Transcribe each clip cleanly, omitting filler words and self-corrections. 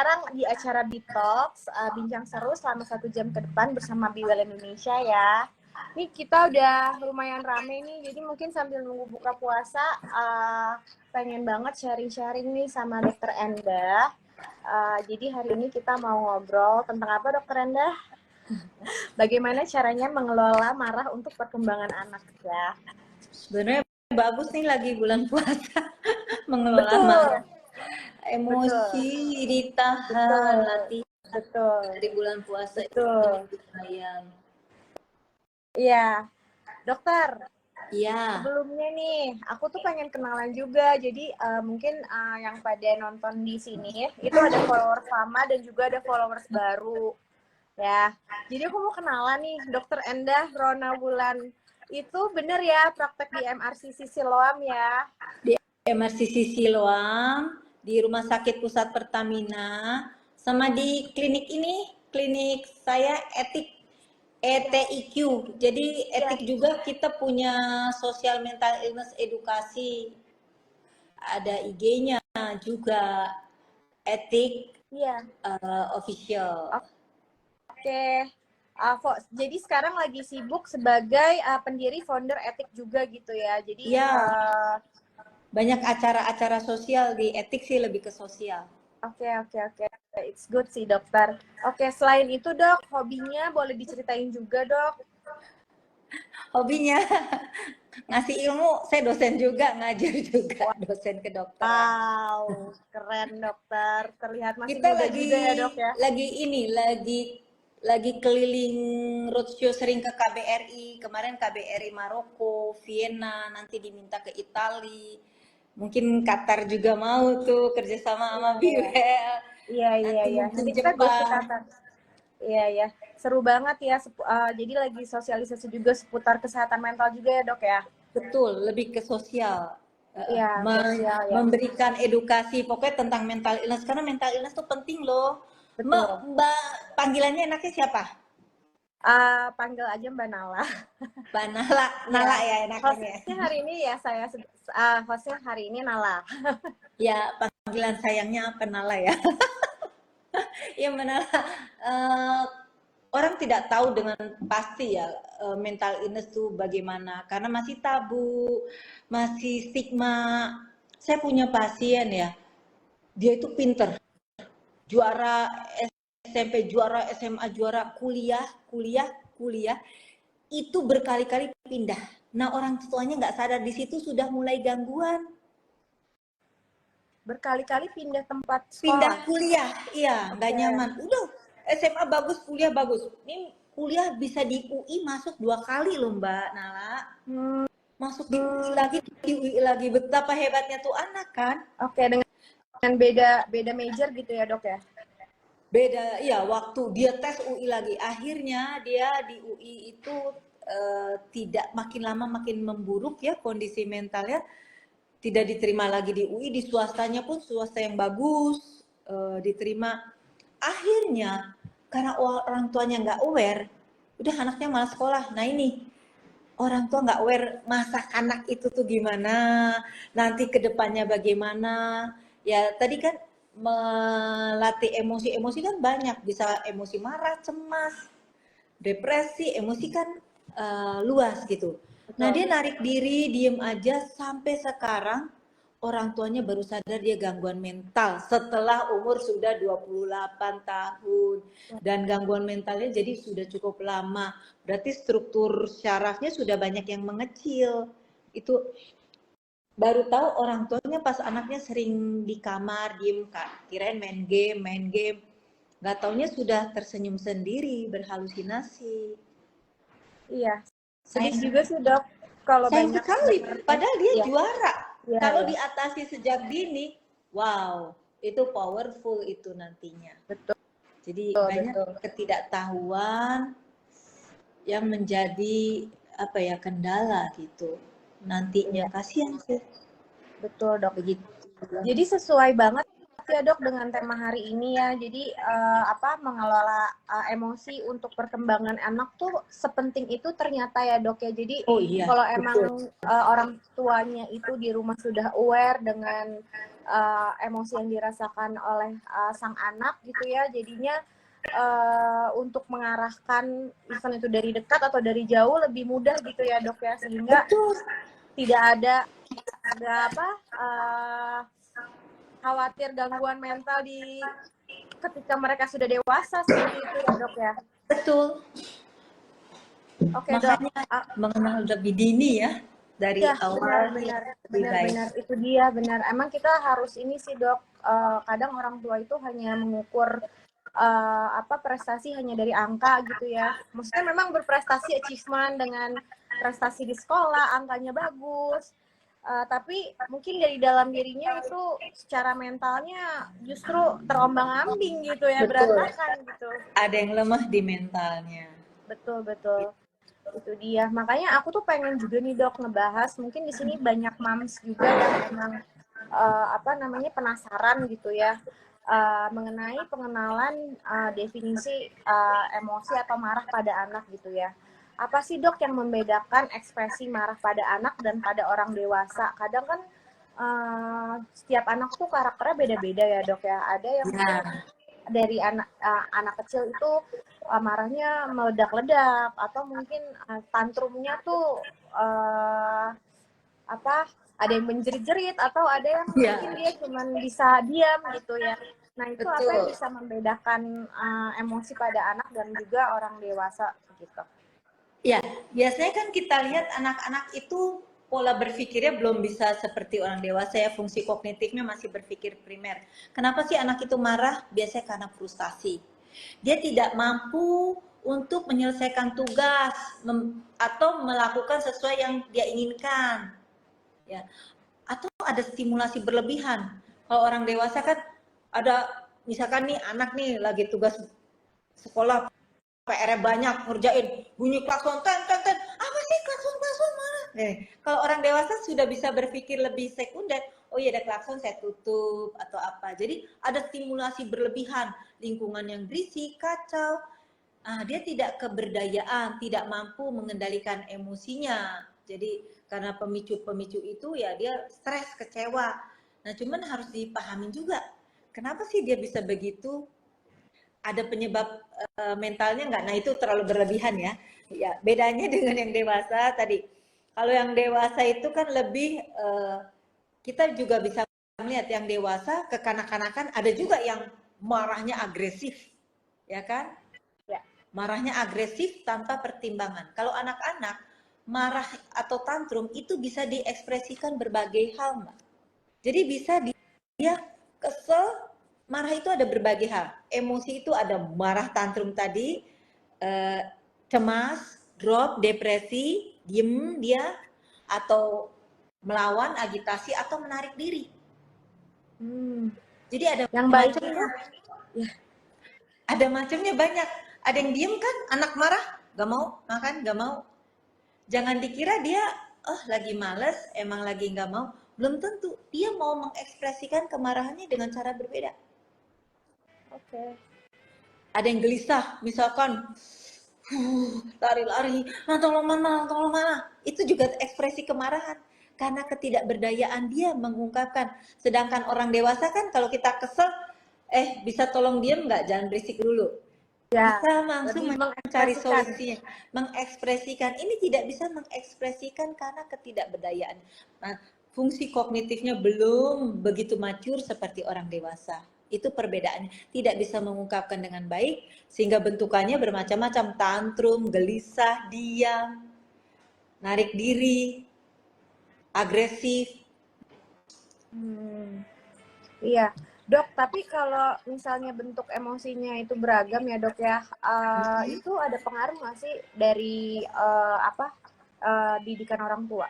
sekarang di acara Detox, bincang seru selama 1 jam ke depan bersama Biwel Indonesia ya. Nih kita udah lumayan rame nih, jadi mungkin sambil nunggu buka puasa, pengen banget sharing-sharing nih sama Dokter Endah. Jadi hari ini kita mau ngobrol tentang apa, Dokter Endah? Bagaimana caranya mengelola marah untuk perkembangan anak ya? Sebenarnya bagus nih lagi bulan puasa mengelola Betul. marah, emosi ditahan, latihan Betul. dari bulan puasa Betul. itu lumayan. Iya, dokter. Iya. Sebelumnya nih, aku tuh pengen kenalan juga. Jadi mungkin yang pada nonton di sini itu ada followers lama dan juga ada followers baru. Ya, jadi aku mau kenalan nih, Dokter Endah Rona Wulan. Itu bener ya praktek di MRCC Siloam ya? Di MRCC Siloam, di Rumah Sakit Pusat Pertamina, sama di klinik ini, klinik saya etik ETIQ. Jadi etik juga kita punya social mental illness edukasi. Ada IG-nya juga etik official. Oke. Jadi sekarang lagi sibuk sebagai pendiri founder etik juga gitu ya. Jadi banyak acara-acara sosial di etik sih, lebih ke sosial. Oke. It's good sih dokter. Oke, selain itu dok, hobinya boleh diceritain juga dok. Hobinya ngasih ilmu, saya dosen juga, ngajar juga, dosen kedokteran. Wow, keren dokter. Terlihat masih kita muda juga ya dok ya. Lagi keliling roadshow, sering ke KBRI. Kemarin KBRI Maroko, Vienna, nanti diminta ke Italia. Mungkin Qatar juga mau tuh kerjasama sama Biwel. Iya. Nanti kita go ke Qatar. Iya. Seru banget ya. Jadi lagi sosialisasi juga seputar kesehatan mental juga ya dok ya. Betul, lebih ke sosial. Iya, sosial ya. Memberikan edukasi pokoknya tentang mental illness, karena mental illness tuh penting loh. Betul. Mbak panggilannya enaknya siapa? Panggil aja Mbak Nala. Mbak Nala, Nala ya enaknya. Hostnya hari ini ya saya, hostnya hari ini Nala. Ya, panggilan sayangnya apa Nala ya? Ya Mbak Nala, orang tidak tahu dengan pasti ya mental illness tuh bagaimana, karena masih tabu, masih stigma. Saya punya pasien ya, dia itu pinter, juara SMP, juara SMA, juara kuliah, itu berkali-kali pindah. Nah orang tuanya nggak sadar, di situ sudah mulai gangguan. Berkali-kali pindah tempat sekolah. Pindah kuliah, iya, nggak nyaman. Udah SMA bagus, kuliah bagus. Ini kuliah bisa di UI masuk 2 kali loh Mbak Nala. Masuk di UI lagi, betapa hebatnya tuh anak kan. Oke, dengan beda major gitu ya dok ya? Beda, iya, waktu dia tes UI lagi, akhirnya dia di UI itu tidak, makin lama makin memburuk ya kondisi mentalnya, tidak diterima lagi di UI, di swastanya pun swasta yang bagus diterima. Akhirnya karena orang tuanya nggak aware, udah anaknya malas sekolah. Nah ini orang tua nggak aware masak anak itu tuh gimana, nanti kedepannya bagaimana. Ya tadi kan melatih emosi kan banyak, bisa emosi marah, cemas, depresi, emosi kan luas gitu. Nah dia narik diri, diem aja, sampai sekarang orang tuanya baru sadar dia gangguan mental setelah umur sudah 28 tahun, dan gangguan mentalnya jadi sudah cukup lama, berarti struktur syarafnya sudah banyak yang mengecil. Itu baru tahu orang tuanya pas anaknya sering di kamar diem, kirain main game, nggak taunya sudah tersenyum sendiri, berhalusinasi. Iya, sedih juga sih dok kalau sayang banyak sekali, padahal dia juara. Kalau iya. diatasi sejak dini, wow, itu powerful itu nantinya. Betul. Jadi banyak ketidaktahuan yang menjadi apa ya, kendala gitu nantinya. Kasihan sih. Betul dok. Begitu. Jadi sesuai banget ya dok dengan tema hari ini ya. Jadi mengelola emosi untuk perkembangan anak tuh sepenting itu ternyata ya dok ya. Jadi kalau emang orang tuanya itu di rumah sudah aware dengan emosi yang dirasakan oleh sang anak gitu ya. Jadinya untuk mengarahkan event itu dari dekat atau dari jauh lebih mudah gitu ya dok ya, sehingga Betul. tidak ada apa khawatir gangguan mental di ketika mereka sudah dewasa seperti itu ya dok ya. Betul. Oke dok. Makanya mengenal lebih dini ya dari Ya awal lebih baik. benar itu dia benar. Emang kita harus ini sih dok. Kadang orang tua itu hanya mengukur prestasi hanya dari angka gitu ya. Maksudnya memang berprestasi achievement dengan prestasi di sekolah, angkanya bagus. Tapi mungkin dari dalam dirinya itu secara mentalnya justru terombang-ambing gitu ya, Betul. berantakan gitu. Ada yang lemah di mentalnya. Betul. Itu dia. Makanya aku tuh pengen juga nih dok ngebahas. Mungkin di sini banyak moms juga yang memang penasaran gitu ya mengenai pengenalan definisi emosi atau marah pada anak gitu ya. Apa sih dok yang membedakan ekspresi marah pada anak dan pada orang dewasa? Kadang kan setiap anak tuh karakternya beda-beda ya dok ya. Ada yang mungkin dari anak kecil itu marahnya meledak-ledak atau mungkin tantrumnya tuh ada yang menjerit-jerit atau ada yang mungkin dia cuman bisa diam gitu ya. Nah itu Betul. apa yang bisa membedakan emosi pada anak dan juga orang dewasa gitu? Ya, biasanya kan kita lihat anak-anak itu pola berpikirnya belum bisa seperti orang dewasa ya, fungsi kognitifnya masih berpikir primer. Kenapa sih anak itu marah? Biasanya karena frustasi. Dia tidak mampu untuk menyelesaikan tugas atau melakukan sesuai yang dia inginkan. Ya. Atau ada stimulasi berlebihan. Kalau orang dewasa kan ada misalkan nih anak nih lagi tugas sekolah PR-nya banyak, ngerjain, bunyi klakson, apa sih klakson marah? Kalau orang dewasa sudah bisa berpikir lebih sekunder, oh iya ada klakson saya tutup atau apa. Jadi ada stimulasi berlebihan, lingkungan yang berisik, kacau. Dia tidak keberdayaan, tidak mampu mengendalikan emosinya. Jadi karena pemicu-pemicu itu ya dia stres, kecewa. Nah cuman harus dipahami juga, kenapa sih dia bisa begitu? Ada penyebab mentalnya nggak? Nah itu terlalu berlebihan ya. Ya bedanya dengan yang dewasa tadi. Kalau yang dewasa itu kan lebih kita juga bisa melihat yang dewasa kekanak-kanakan, ada juga yang marahnya agresif, ya kan? Ya. Marahnya agresif tanpa pertimbangan. Kalau anak-anak marah atau tantrum itu bisa diekspresikan berbagai hal, Mbak. Jadi bisa dia kesel. Marah itu ada berbagai hal. Emosi itu ada marah tantrum tadi, cemas, drop, depresi, diem dia, atau melawan, agitasi, atau menarik diri. Jadi ada yang macamnya. Ya. Ada macamnya banyak. Ada yang diem kan, anak marah, gak mau makan, gak mau. Jangan dikira dia, lagi males, emang lagi gak mau. Belum tentu, dia mau mengekspresikan kemarahannya dengan cara berbeda. Oke. Ada yang gelisah, misalkan lari-lari, tolong mana. Itu juga ekspresi kemarahan. Karena ketidakberdayaan dia mengungkapkan. Sedangkan orang dewasa kan kalau kita kesel, bisa tolong diem nggak? Jangan berisik dulu. Ya, Bisa langsung mencari solusinya, mengekspresikan. Ini tidak bisa mengekspresikan karena ketidakberdayaan. Nah, fungsi kognitifnya belum begitu mature seperti orang dewasa. Itu perbedaannya. Tidak bisa mengungkapkan dengan baik, sehingga bentukannya bermacam-macam. Tantrum, gelisah, diam, narik diri, agresif. Iya. Dok, tapi kalau misalnya bentuk emosinya itu beragam ya dok ya, itu ada pengaruh nggak sih dari didikan orang tua?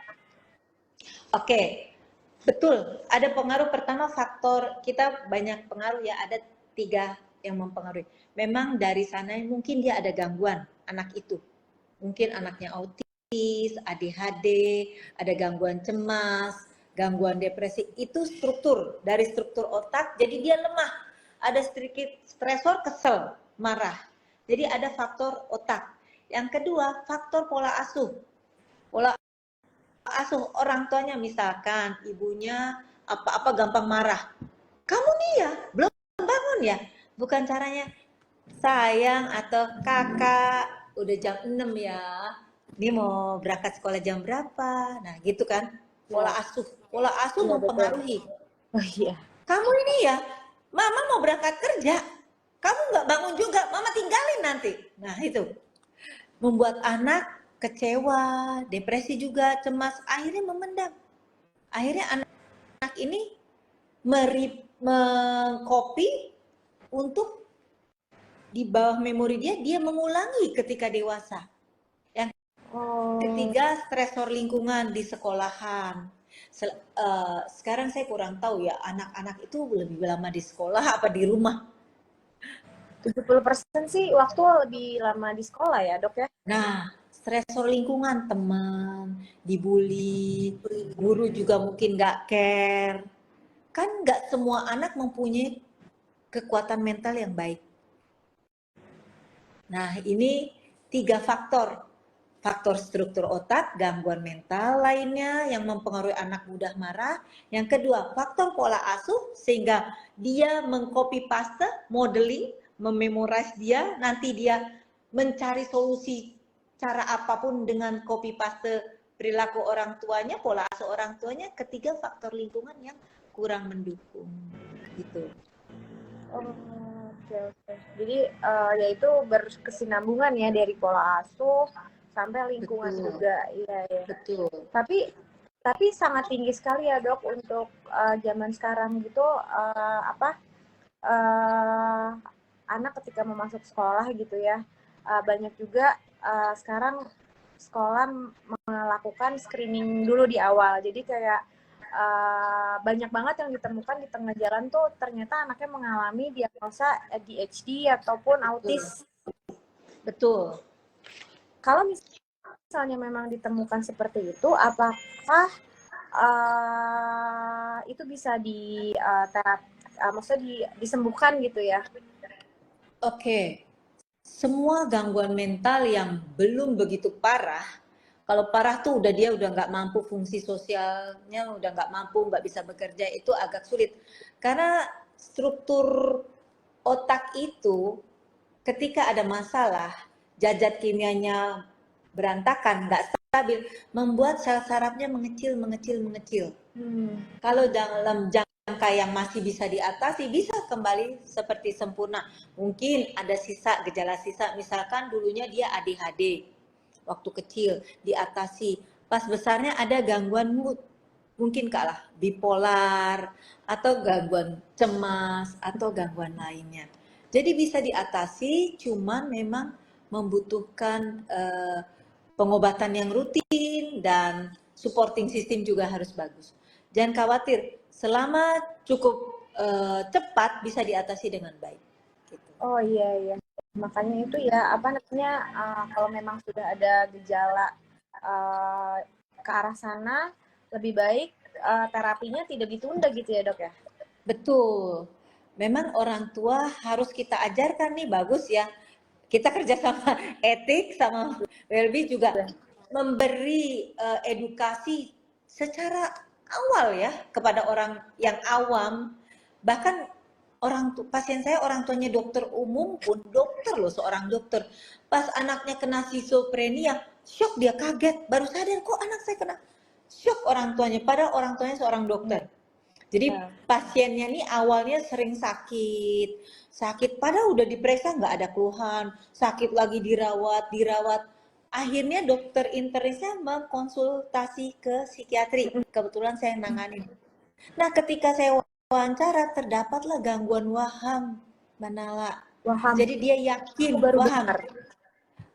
Oke, betul. Ada pengaruh. Pertama faktor, kita banyak pengaruh ya, ada 3 yang mempengaruhi. Memang dari sana mungkin dia ada gangguan anak itu. Mungkin anaknya autis, ADHD, ada gangguan cemas, gangguan depresi. Itu dari struktur otak, jadi dia lemah. Ada sedikit stresor, kesel, marah. Jadi ada faktor otak. Yang kedua, faktor pola asuh. Pola asuh orang tuanya, misalkan ibunya apa-apa gampang marah. Kamu nih ya, belum bangun ya? Bukan caranya, sayang atau kakak, udah jam 6 ya. Ini mau berangkat sekolah jam berapa? Nah, gitu kan. Pola Iya, asuh. Pola asuh iya betul. mempengaruhi. Oh iya. Kamu ini ya, mama mau berangkat kerja. Kamu nggak bangun juga, mama tinggalin nanti. Nah, itu. Membuat anak kecewa, depresi juga, cemas. Akhirnya memendam. Akhirnya anak ini mengcopy untuk di bawah memori dia mengulangi ketika dewasa. Yang ketiga, stresor lingkungan di sekolahan. Sekarang saya kurang tahu ya, anak-anak itu lebih lama di sekolah apa di rumah. 70% sih waktu lebih lama di sekolah ya, Dok ya? Nah, stresor lingkungan, teman, dibully, guru juga mungkin nggak care. Kan nggak semua anak mempunyai kekuatan mental yang baik. Nah, ini 3 faktor. Faktor struktur otak, gangguan mental lainnya yang mempengaruhi anak mudah marah. Yang kedua, faktor pola asuh sehingga dia mengcopy paste, modeling, mememorize dia, nanti dia mencari solusi cara apapun dengan copy paste perilaku orang tuanya, pola asuh orang tuanya. Ketiga, faktor lingkungan yang kurang mendukung. Gitu. Oh, oke oke. Jadi yaitu berkesinambungan ya dari pola asuh sampai lingkungan Betul, juga. Iya ya. betul. Tapi sangat tinggi sekali ya dok untuk zaman sekarang gitu apa anak ketika mau masuk sekolah gitu ya banyak juga sekarang sekolah melakukan screening dulu di awal. Jadi kayak banyak banget yang ditemukan di tengah jalan tuh ternyata anaknya mengalami diagnosa ADHD ataupun Betul. autis. Betul. Kalau misalnya memang ditemukan seperti itu, apakah itu bisa di maksudnya disembuhkan gitu ya? Oke, semua gangguan mental yang belum begitu parah, kalau parah tuh dia udah nggak mampu, fungsi sosialnya udah nggak mampu, nggak bisa bekerja, itu agak sulit. Karena struktur otak itu ketika ada masalah, zat kimianya berantakan, nggak stabil, membuat sel sarafnya mengecil, mengecil, mengecil. Kalau dalam jangka yang masih bisa diatasi, bisa kembali seperti sempurna. Mungkin ada gejala sisa, misalkan dulunya dia ADHD, waktu kecil diatasi. Pas besarnya ada gangguan mood, mungkin kalah bipolar, atau gangguan cemas, atau gangguan lainnya. Jadi bisa diatasi, cuman memang membutuhkan pengobatan yang rutin dan supporting system juga harus bagus. Jangan khawatir, selama cukup cepat bisa diatasi dengan baik. Gitu. Oh iya iya. Makanya itu ya apa namanya kalau memang sudah ada gejala ke arah sana lebih baik terapinya tidak ditunda gitu ya dok ya. Betul. Memang orang tua harus kita ajarkan nih, bagus ya. Kita kerja sama etik sama Welby juga memberi edukasi secara awal ya kepada orang yang awam. Bahkan pasien saya orang tuanya dokter umum pun, dokter loh, seorang dokter. Pas anaknya kena schizophrenia, shock, dia kaget, baru sadar kok anak saya kena. Shock orang tuanya, padahal orang tuanya seorang dokter. Jadi pasiennya nih awalnya sering sakit padahal udah diperiksa nggak ada keluhan, sakit lagi dirawat. Akhirnya dokter internisnya mengkonsultasi ke psikiatri. Kebetulan saya nanganin. Nah, ketika saya wawancara terdapatlah gangguan waham, Manala. Waham. Jadi dia yakin waham.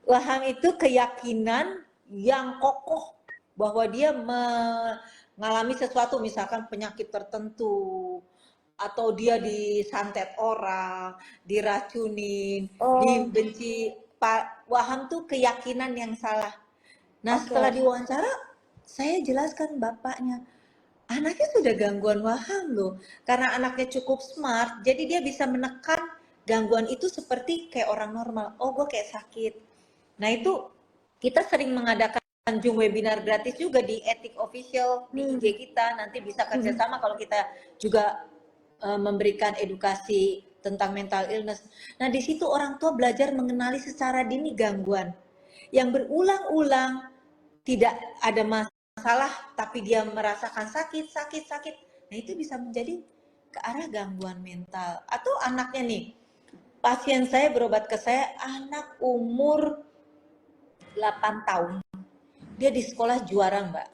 Waham itu keyakinan yang kokoh bahwa dia mengalami sesuatu, misalkan penyakit tertentu, atau dia disantet orang, diracunin, dibenci. Waham tuh keyakinan yang salah. Nah, setelah diwawancara, saya jelaskan bapaknya, anaknya sudah gangguan waham loh. Karena anaknya cukup smart, jadi dia bisa menekan gangguan itu seperti kayak orang normal. Oh, gue kayak sakit. Nah, itu kita sering mengadakan Tanjung webinar gratis juga di Etik Official di IG kita. Nanti bisa kerjasama kalau kita juga memberikan edukasi tentang mental illness. Nah, di situ orang tua belajar mengenali secara dini gangguan yang berulang-ulang, tidak ada masalah, tapi dia merasakan sakit. Nah, itu bisa menjadi ke arah gangguan mental. Atau anaknya nih, pasien saya berobat ke saya, anak umur 8 tahun. Dia di sekolah juara, Mbak.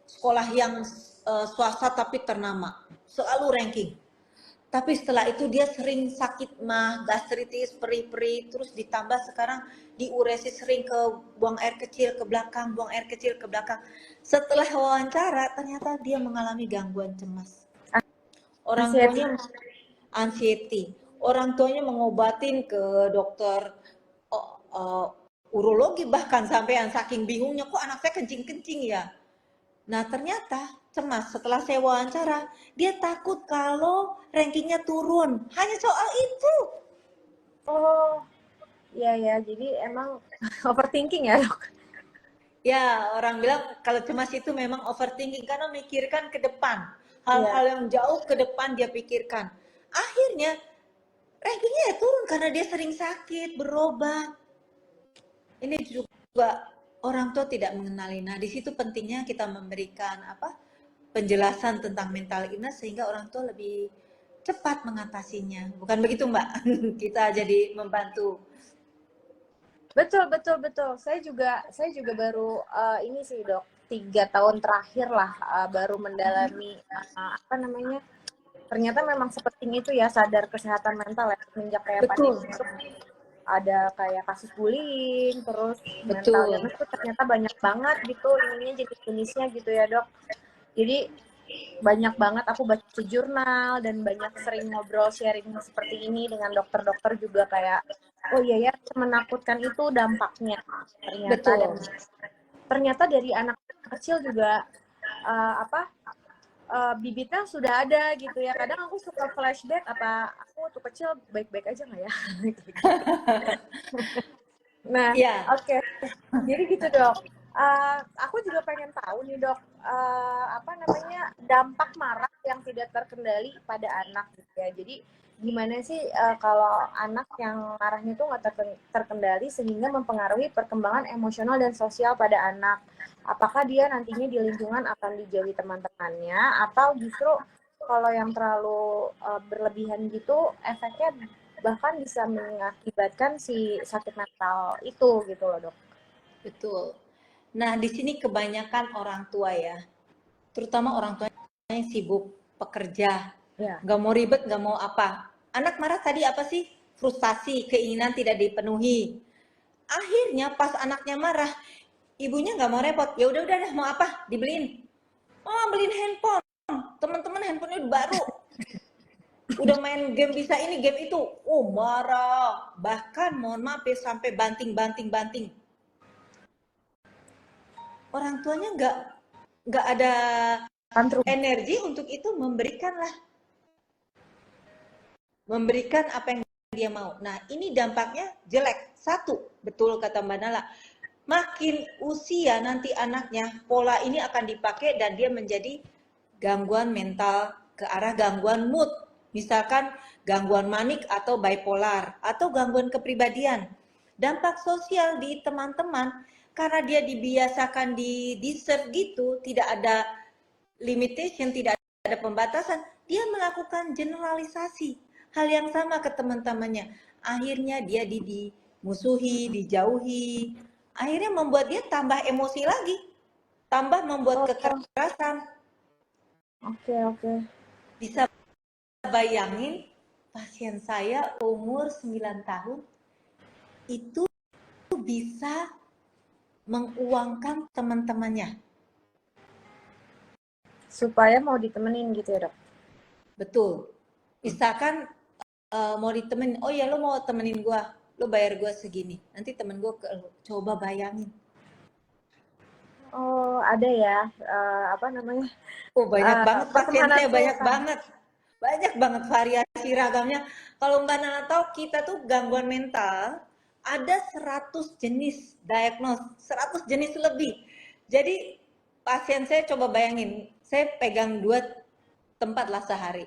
Sekolah yang swasta tapi ternama, selalu ranking. Tapi setelah itu dia sering sakit mah, gastritis, peri-peri, terus ditambah sekarang diuresis, sering ke buang air kecil ke belakang, buang air kecil ke belakang. Setelah wawancara, ternyata dia mengalami gangguan cemas. Orang tuanya anxiety. Orang tuanya mengobatin ke dokter urologi, bahkan sampean saking bingungnya, kok anak saya kencing-kencing ya. Nah, ternyata cemas. Setelah saya wawancara, dia takut kalau rankingnya turun. Hanya soal itu. Oh, iya ya. Jadi emang overthinking ya, Dok? Ya, orang bilang kalau cemas itu memang overthinking karena mikirkan ke depan. Hal-hal yang jauh ke depan dia pikirkan. Akhirnya rankingnya ya turun karena dia sering sakit, berobat. Ini juga orang tua tidak mengenali. Nah, di situ pentingnya kita memberikan penjelasan tentang mental illness sehingga orang tua lebih cepat mengatasinya. Bukan begitu, Mbak? Kita jadi membantu. Betul. Saya juga baru ini sih, Dok, 3 tahun terakhir lah baru mendalami apa namanya. Ternyata memang seperti itu ya, sadar kesehatan mental ya, semenjak kayak pandemi itu ada kayak kasus bullying, terus mental illness itu ternyata banyak banget gitu ininya, jenis-jenisnya gitu ya, Dok. Jadi banyak banget aku baca jurnal dan banyak sering ngobrol sharing seperti ini dengan dokter-dokter juga, kayak oh iya ya, menakutkan itu dampaknya ternyata. Dan ternyata dari anak kecil juga bibitnya sudah ada gitu ya. Kadang aku suka flashback, apa aku tuh kecil baik-baik aja nggak ya? Nah, oke. Jadi gitu, Dok. Aku juga pengen tahu nih, Dok, apa namanya, dampak marah yang tidak terkendali pada anak gitu ya. Jadi gimana sih kalau anak yang marahnya itu nggak terkendali sehingga mempengaruhi perkembangan emosional dan sosial pada anak? Apakah dia nantinya di lingkungan akan dijauhi teman-temannya, atau justru kalau yang terlalu berlebihan gitu, efeknya bahkan bisa mengakibatkan si sakit mental itu gitu loh, Dok. Betul. Nah, di sini kebanyakan orang tua ya, terutama orang tua yang sibuk, pekerja, nggak mau ribet, nggak mau apa. Anak marah tadi apa sih? Frustasi, keinginan tidak dipenuhi. Akhirnya pas anaknya marah, ibunya nggak mau repot. Ya udah mau apa? Dibeliin. Oh, beliin handphone. Teman-teman handphonenya baru. Udah main game bisa ini, game itu. Oh, marah. Bahkan mohon maaf ya, sampai banting. Orang tuanya nggak ada energi untuk itu, memberikan apa yang dia mau. Nah, ini dampaknya jelek. Satu, betul kata Mbak Nala, makin usia nanti anaknya, pola ini akan dipakai dan dia menjadi gangguan mental ke arah gangguan mood. Misalkan gangguan manik atau bipolar atau gangguan kepribadian. Dampak sosial di teman-teman, karena dia dibiasakan di serve gitu, tidak ada limitation, tidak ada pembatasan, dia melakukan generalisasi hal yang sama ke teman-temannya. Akhirnya dia dimusuhi, dijauhi. Akhirnya membuat dia tambah emosi lagi, tambah membuat kekerasan. Oke. Bisa bayangin, pasien saya umur 9 tahun itu bisa menguangkan teman-temannya supaya mau ditemenin gitu ya, Dok? Betul. Misalkan mau ditemenin, oh ya lo mau temenin gua, lo bayar gua segini, nanti temen gua ke lo. Coba bayangin. Oh, ada ya, apa namanya? Oh, banyak banget pasien saya, banyak banget variasi ragamnya. Kalau Mbak Nana tahu, kita tuh gangguan mental ada 100 jenis diagnos, 100 jenis lebih. Jadi pasien saya coba bayangin, saya pegang 2 tempat lah sehari.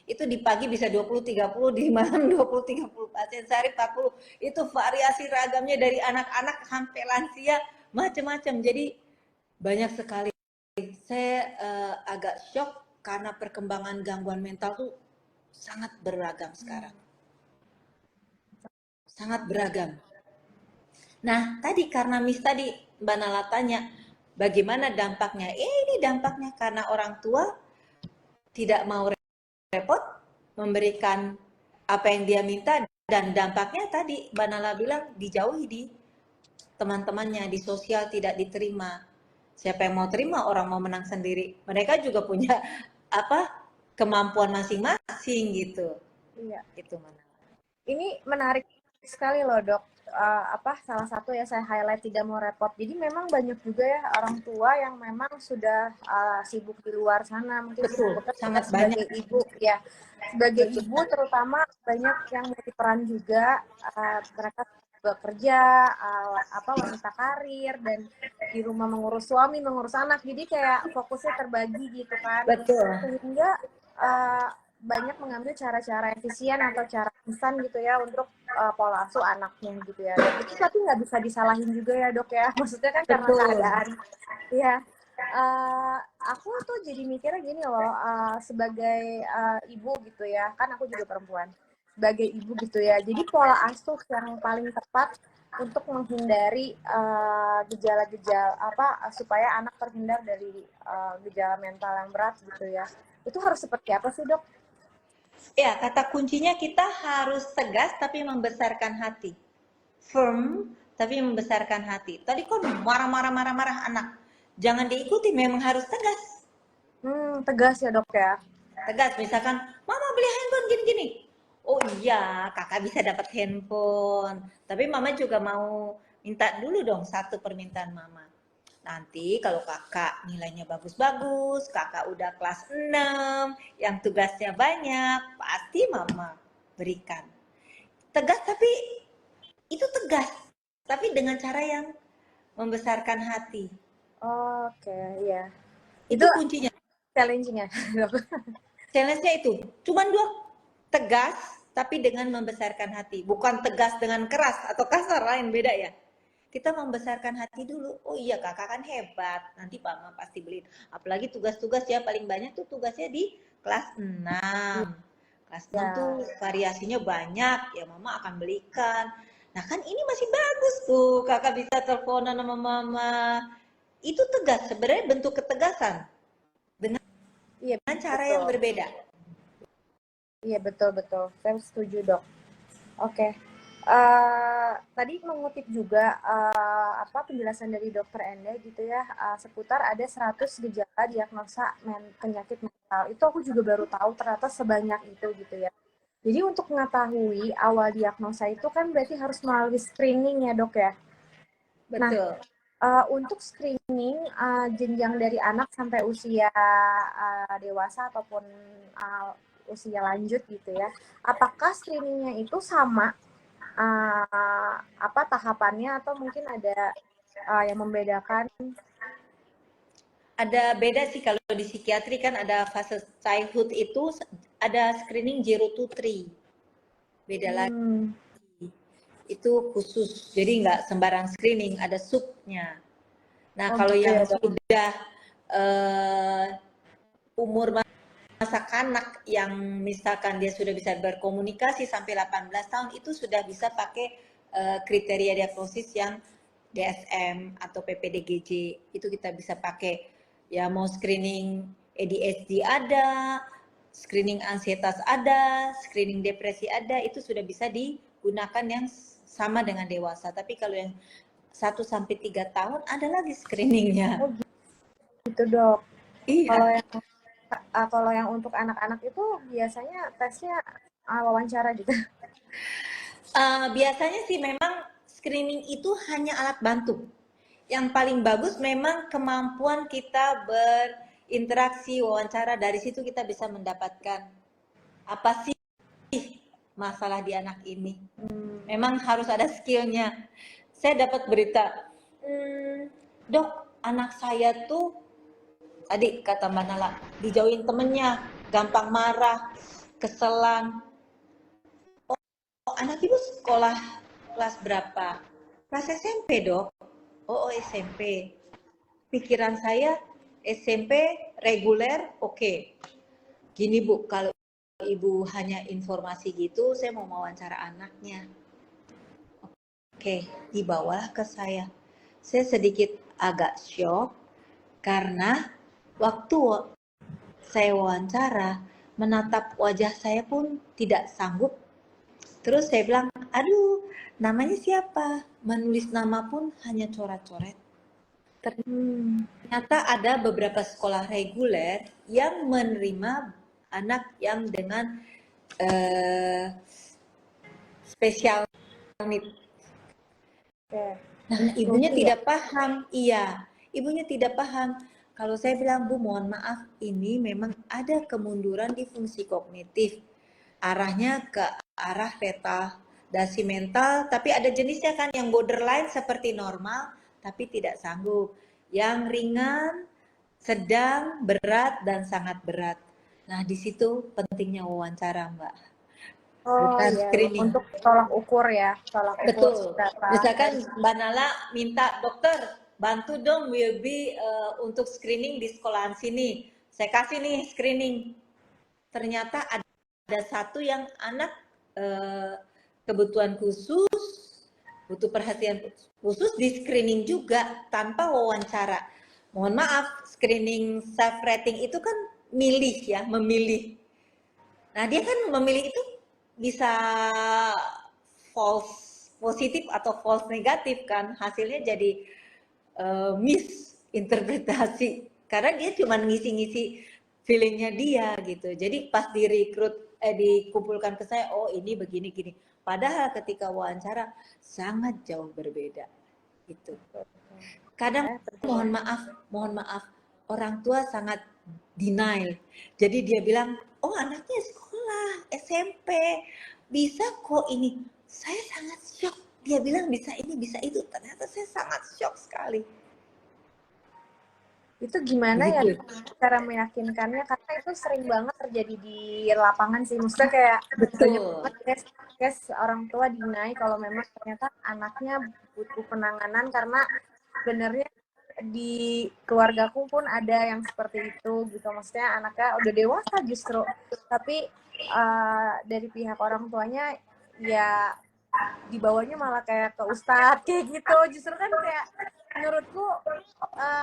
Itu di pagi bisa 20-30, di malam 20-30 pasien, sehari 40. Itu variasi ragamnya dari anak-anak sampai lansia, macam-macam. Jadi banyak sekali. Saya agak shock karena perkembangan gangguan mental tuh sangat beragam sekarang. Sangat beragam. Nah, tadi karena Miss tadi Mbak Nala tanya, bagaimana dampaknya? Ini dampaknya karena orang tua tidak mau repot memberikan apa yang dia minta, dan dampaknya tadi Mbak Nala bilang dijauhi di teman-temannya, di sosial tidak diterima. Siapa yang mau terima, orang mau menang sendiri. Mereka juga punya apa kemampuan masing-masing gitu. Iya. Itu mana? Ini menarik sekali loh dok. Salah satu ya saya highlight tidak mau repot. Jadi memang banyak juga ya orang tua yang memang sudah sibuk di luar sana, mungkin Betul, sibuk bekerja sangat sebagai banyak. ibu ya. Sebagai Betul. ibu terutama banyak yang multiperan juga, mereka bekerja, wanita karir dan di rumah mengurus suami, mengurus anak. Jadi kayak fokusnya terbagi gitu kan. Betul. Sehingga banyak mengambil cara-cara efisien atau cara instan gitu ya untuk pola asuh anaknya gitu ya. Dan itu tapi nggak bisa disalahin juga ya dok ya. Maksudnya kan karena Betul. keadaan. Ya, aku tuh jadi mikirnya gini loh, sebagai ibu gitu ya, kan aku juga perempuan. Sebagai ibu gitu ya, jadi pola asuh yang paling tepat untuk menghindari gejala-gejala supaya anak terhindar dari gejala mental yang berat gitu ya. Itu harus seperti apa sih dok? Ya, kata kuncinya kita harus tegas tapi membesarkan hati. Firm tapi membesarkan hati. Tadi kok marah-marah anak. Jangan diikuti, memang harus tegas. Tegas ya dok ya. Tegas, misalkan, mama beli handphone gini-gini. Oh iya, kakak bisa dapat handphone. Tapi mama juga mau minta dulu dong satu permintaan mama. Nanti kalau kakak nilainya bagus-bagus, kakak udah kelas 6, yang tugasnya banyak, pasti mama berikan. Tegas tapi itu tegas, tapi dengan cara yang membesarkan hati. Oke, iya. Itu kuncinya. Challenge-nya. Challenge-nya itu, cuman 2, tegas tapi dengan membesarkan hati. Bukan tegas dengan keras atau kasar, lain beda ya. Kita membesarkan hati dulu. Oh iya, kakak kan hebat, nanti mama pasti beliin. Apalagi tugas-tugas ya, paling banyak tuh tugasnya di kelas 6. Kelas 6 tuh variasinya banyak, ya mama akan belikan. Nah kan ini masih bagus tuh, kakak bisa teleponan sama mama. Itu tegas, sebenarnya bentuk ketegasan dengan cara yang berbeda. Iya betul. Saya setuju dok. Oke. Tadi mengutip juga penjelasan dari dokter Enda gitu ya, seputar ada 100 gejala diagnosa penyakit mental. Itu aku juga baru tahu ternyata sebanyak itu gitu ya. Jadi untuk mengetahui awal diagnosa itu kan berarti harus melalui screening ya dok ya. Betul. Nah, untuk screening jenjang dari anak sampai usia dewasa ataupun usia lanjut gitu ya, apakah screeningnya itu sama tahapannya atau mungkin ada yang membedakan? Ada beda sih, kalau di psikiatri kan ada fase childhood itu ada screening 0 to 3. Beda lagi. Itu khusus, jadi nggak sembarang screening, ada subnya. Nah, kalau yang sudah umur masa kanak yang misalkan dia sudah bisa berkomunikasi sampai 18 tahun, itu sudah bisa pakai kriteria diagnosis yang DSM atau PPDGJ. Itu kita bisa pakai, ya mau screening ADHD ada, screening ansietas ada, screening depresi ada, itu sudah bisa digunakan yang sama dengan dewasa. Tapi kalau yang 1 sampai 3 tahun ada lagi screeningnya. Oh gitu dok. Iya. Kalau yang untuk anak-anak itu biasanya tesnya wawancara gitu. Biasanya sih memang screening itu hanya alat bantu. Yang paling bagus memang kemampuan kita berinteraksi, wawancara. Dari situ kita bisa mendapatkan apa sih masalah di anak ini. Memang harus ada skillnya. Saya dapat berita, dok, anak saya tuh tadi kata Mbak Nala, dijauhin temennya, gampang marah, keselan. Oh, anak ibu sekolah kelas berapa? Kelas SMP, dok. Oh, SMP. Pikiran saya SMP reguler, oke. Gini Bu, kalau ibu hanya informasi gitu, saya mau wawancara anaknya. Oke, dibawalah ke saya. Saya sedikit agak shock karena waktu saya wawancara, menatap wajah saya pun tidak sanggup. Terus saya bilang, aduh, namanya siapa? Menulis nama pun hanya coret-coret. Ternyata ada beberapa sekolah reguler yang menerima anak yang dengan spesial need. Nah, ibunya tidak paham. Iya, ibunya tidak paham. Kalau saya bilang, Bu, mohon maaf, ini memang ada kemunduran di fungsi kognitif. Arahnya ke arah retardasi mental, tapi ada jenisnya kan yang borderline seperti normal, tapi tidak sanggup. Yang ringan, sedang, berat, dan sangat berat. Nah, di situ pentingnya wawancara, Mbak. Bukan iya, screening. untuk tolak ukur ya, tolak ukur. Betul. Seberapa. Misalkan Mbak Nala minta, dokter, bantu dong Wilby untuk screening di sekolahan sini. Saya kasih nih screening. Ternyata ada satu yang anak kebutuhan khusus, butuh perhatian khusus, di screening juga tanpa wawancara. Mohon maaf, screening self rating itu kan milih ya, memilih. Nah, dia kan memilih itu bisa false positif atau false negatif kan, hasilnya jadi misinterpretasi karena dia cuma ngisi-ngisi feelingnya dia gitu. Jadi pas dikumpulkan ke saya, oh ini begini gini. Padahal ketika wawancara sangat jauh berbeda gitu. Kadang mohon maaf, orang tua sangat denial. Jadi dia bilang, oh anaknya sekolah SMP, bisa kok ini. Saya sangat shock. Dia bilang bisa ini, bisa itu. Ternyata saya sangat shock sekali. Itu gimana ya cara meyakinkannya, karena itu sering banget terjadi di lapangan sih, maksudnya kayak banyak banget case orang tua deny kalau memang ternyata anaknya butuh penanganan, karena sebenarnya di keluargaku pun ada yang seperti itu gitu, maksudnya anaknya udah dewasa justru, tapi dari pihak orang tuanya ya dibawanya malah kayak ke ustadz kayak gitu, justru kan kayak menurutku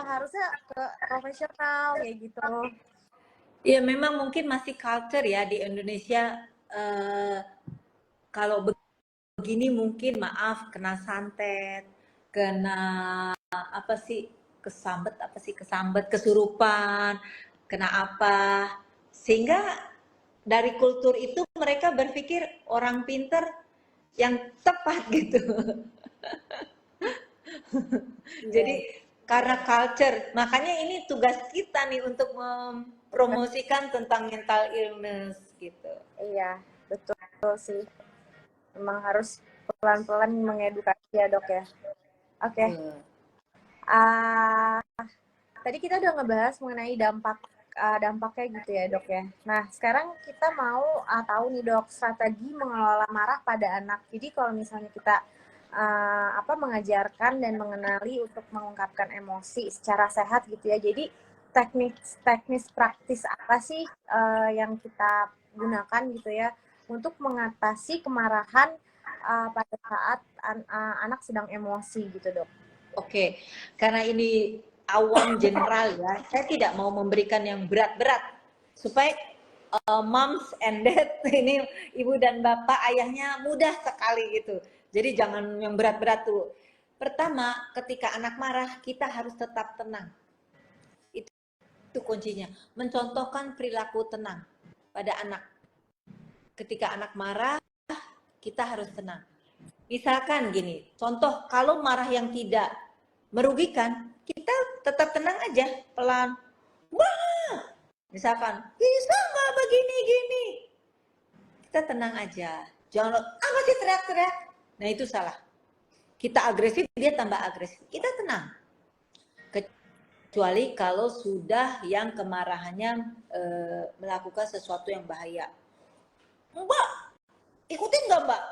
harusnya ke profesional kayak gitu. Ya memang mungkin masih culture ya di Indonesia, kalau begini mungkin maaf kena santet, kena apa sih kesambet, kesurupan, kena apa, sehingga dari kultur itu mereka berpikir orang pinter yang tepat gitu. Jadi karena culture, makanya ini tugas kita nih untuk mempromosikan tentang mental illness gitu. Iya, betul sih. Memang harus pelan-pelan mengedukasi ya dok ya. Oke. Tadi kita udah ngebahas mengenai dampaknya gitu ya dok ya. Nah sekarang kita mau tahu nih dok, strategi mengelola marah pada anak. Jadi kalau misalnya kita mengajarkan dan mengenali untuk mengungkapkan emosi secara sehat gitu ya. Jadi teknis praktis apa sih yang kita gunakan gitu ya untuk mengatasi kemarahan pada saat anak sedang emosi gitu dok. Oke, karena ini awam general ya, saya tidak mau memberikan yang berat-berat supaya moms and dad ini ibu dan bapak ayahnya mudah sekali gitu. Jadi jangan yang berat-berat tuh. Pertama, ketika anak marah kita harus tetap tenang. Itu kuncinya. Mencontohkan perilaku tenang pada anak. Ketika anak marah, kita harus tenang. Misalkan gini, contoh kalau marah yang tidak merugikan, kita tetap tenang aja, pelan. Wah, misalkan bisa nggak begini gini, kita tenang aja. Jangan apa sih teriak-teriak. Nah itu salah. Kita agresif, dia tambah agresif. Kita tenang. Kecuali kalau sudah yang kemarahannya melakukan sesuatu yang bahaya. Mbak, ikutin nggak Mbak?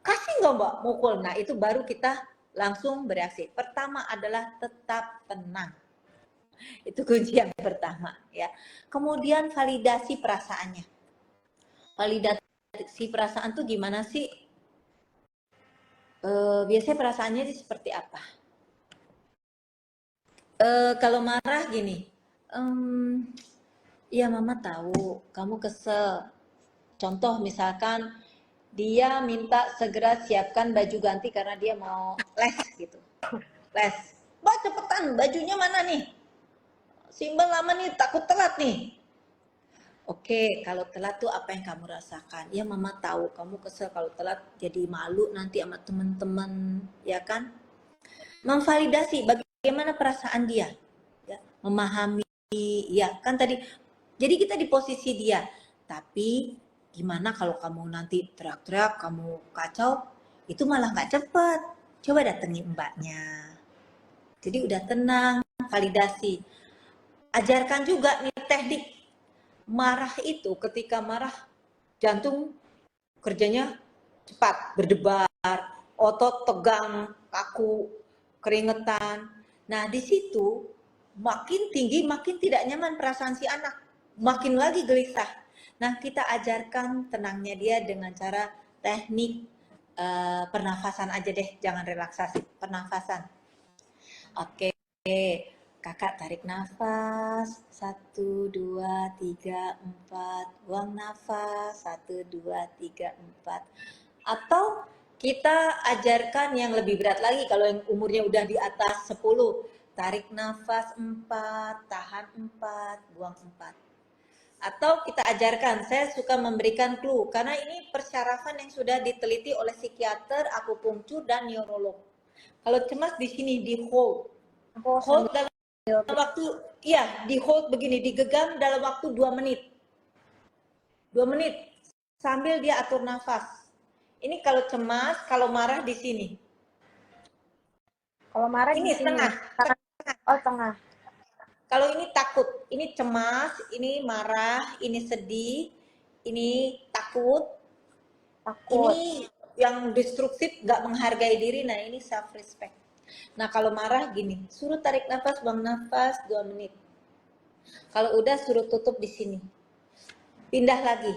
Kasih nggak Mbak mukul? Nah itu baru kita langsung bereaksi. Pertama adalah tetap tenang. Itu kunci yang pertama ya. Kemudian validasi perasaannya. Validasi perasaan tuh gimana sih? Biasanya perasaannya seperti apa? Kalau marah gini, ya mama tahu kamu kesel. Contoh misalkan dia minta segera siapkan baju ganti karena dia mau les gitu. Les. Mbak cepetan, bajunya mana nih? Simbol lama nih, takut telat nih. Oke, kalau telat tuh apa yang kamu rasakan? Ya mama tahu kamu kesel kalau telat jadi malu nanti sama teman-teman, ya kan? Memvalidasi bagaimana perasaan dia, ya, memahami, ya kan tadi. Jadi kita di posisi dia. Tapi gimana kalau kamu nanti teriak-teriak, kamu kacau, itu malah nggak cepet. Coba datengin mbaknya. Jadi udah tenang, validasi. Ajarkan juga nih teknik marah itu. Ketika marah, jantung kerjanya cepat, berdebar, otot tegang, kaku, keringetan. Nah, di situ makin tinggi, makin tidak nyaman perasaan si anak. Makin lagi gelisah. Nah, kita ajarkan tenangnya dia dengan cara teknik pernafasan aja deh, jangan relaksasi, pernafasan. Oke, kakak tarik nafas, 1, 2, 3, 4, buang nafas, 1, 2, 3, 4. Atau kita ajarkan yang lebih berat lagi, kalau yang umurnya udah di atas 10, tarik nafas 4, tahan 4, buang 4. Atau kita ajarkan, saya suka memberikan clue, karena ini persyarafan yang sudah diteliti oleh psikiater, akupunktur, dan neurolog. Kalau cemas di sini di hold dalam waktu, iya di hold begini, digenggam dalam waktu 2 menit. 2 menit sambil dia atur nafas. Ini kalau cemas, kalau marah di sini. Kalau marah ini di sini. tengah. Oh, tengah. Kalau ini takut, ini cemas, ini marah, ini sedih, ini takut. Ini yang destruktif, nggak menghargai diri. Nah ini self respect. Nah kalau marah gini, suruh tarik nafas, buang nafas 2 menit. Kalau udah suruh tutup di sini. Pindah lagi.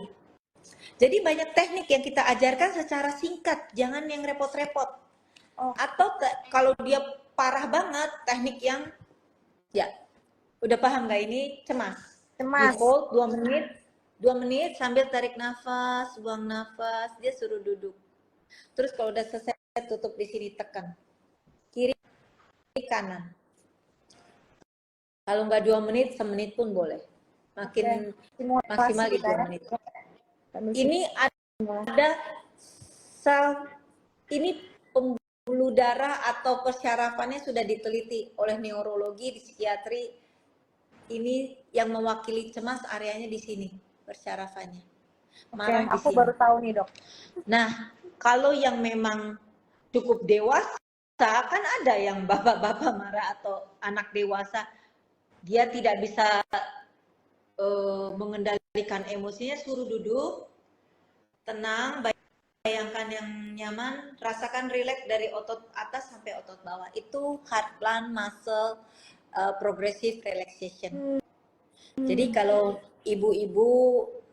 Jadi banyak teknik yang kita ajarkan secara singkat, jangan yang repot-repot. Atau kalau dia parah banget, teknik yang ya udah paham nggak ini cemas? Di hold 2 menit, 2 menit sambil tarik nafas, buang nafas, dia suruh duduk. Terus kalau udah selesai tutup di sini, tekan kiri kanan. Kalau nggak 2 menit, semenit pun boleh. Makin maksimal di 2 menit. Ini ada ini pembuluh darah atau persyarafannya sudah diteliti oleh neurologi di psikiatri. Ini yang mewakili cemas areanya di sini persyarafannya. Marah di sini. Aku baru tahu nih dok. Nah kalau yang memang cukup dewasa, kan ada yang bapak-bapak marah atau anak dewasa, dia tidak bisa mengendalikan emosinya, suruh duduk, tenang, bayangkan yang nyaman, rasakan rileks dari otot atas sampai otot bawah. Itu heart plan muscle progressive relaxation. Jadi kalau ibu-ibu,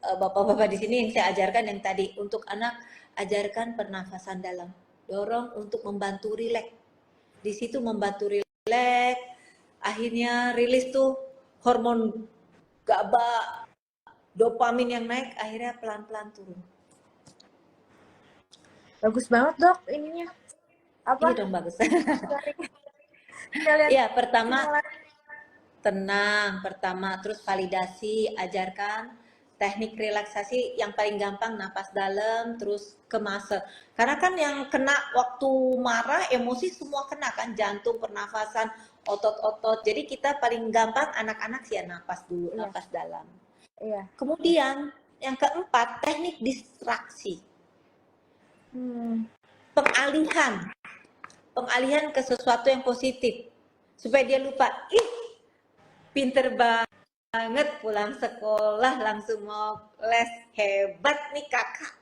bapak-bapak di sini yang saya ajarkan yang tadi, untuk anak ajarkan pernafasan dalam, dorong untuk membantu rileks. Di situ membantu rileks, akhirnya rilis tuh hormon GABA, dopamin yang naik, akhirnya pelan-pelan turun. Bagus banget dok ininya. Apa? Iya dong bagus. Iya pertama tenang, pertama terus validasi, ajarkan teknik relaksasi yang paling gampang, napas dalam, terus ke muscle. Karena kan yang kena waktu marah, emosi semua kena kan, jantung, pernafasan, otot-otot. Jadi kita paling gampang anak-anak sih ya napas dulu, napas dalam. Kemudian yang keempat, teknik distraksi. Hmm. Pengalihan ke sesuatu yang positif supaya dia lupa, pinter banget pulang sekolah langsung mau les, hebat nih kakak,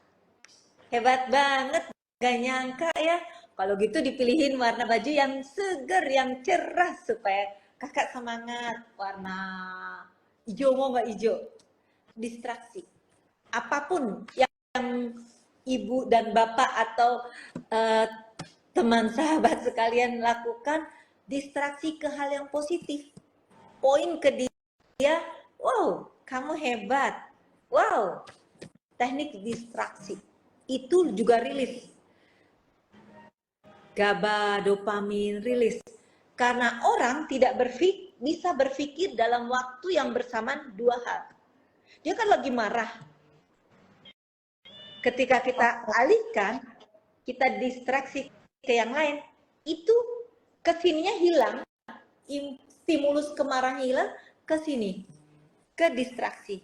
hebat banget, gak nyangka ya. Kalau gitu dipilihin warna baju yang seger, yang cerah supaya kakak semangat. Warna hijau, mau nggak hijau? Distraksi. Apapun yang ibu dan bapak atau uh, teman sahabat sekalian lakukan, distraksi ke hal yang positif. Poin ke dia, wow, kamu hebat. Wow, teknik distraksi. Itu juga rilis GABA, dopamin, rilis. Karena orang tidak bisa berpikir dalam waktu yang bersamaan dua hal. Dia kan lagi marah. Ketika kita alihkan, kita distraksi ke yang lain, itu kesininya hilang, stimulus kemarahan hilang, ke sini, ke distraksi.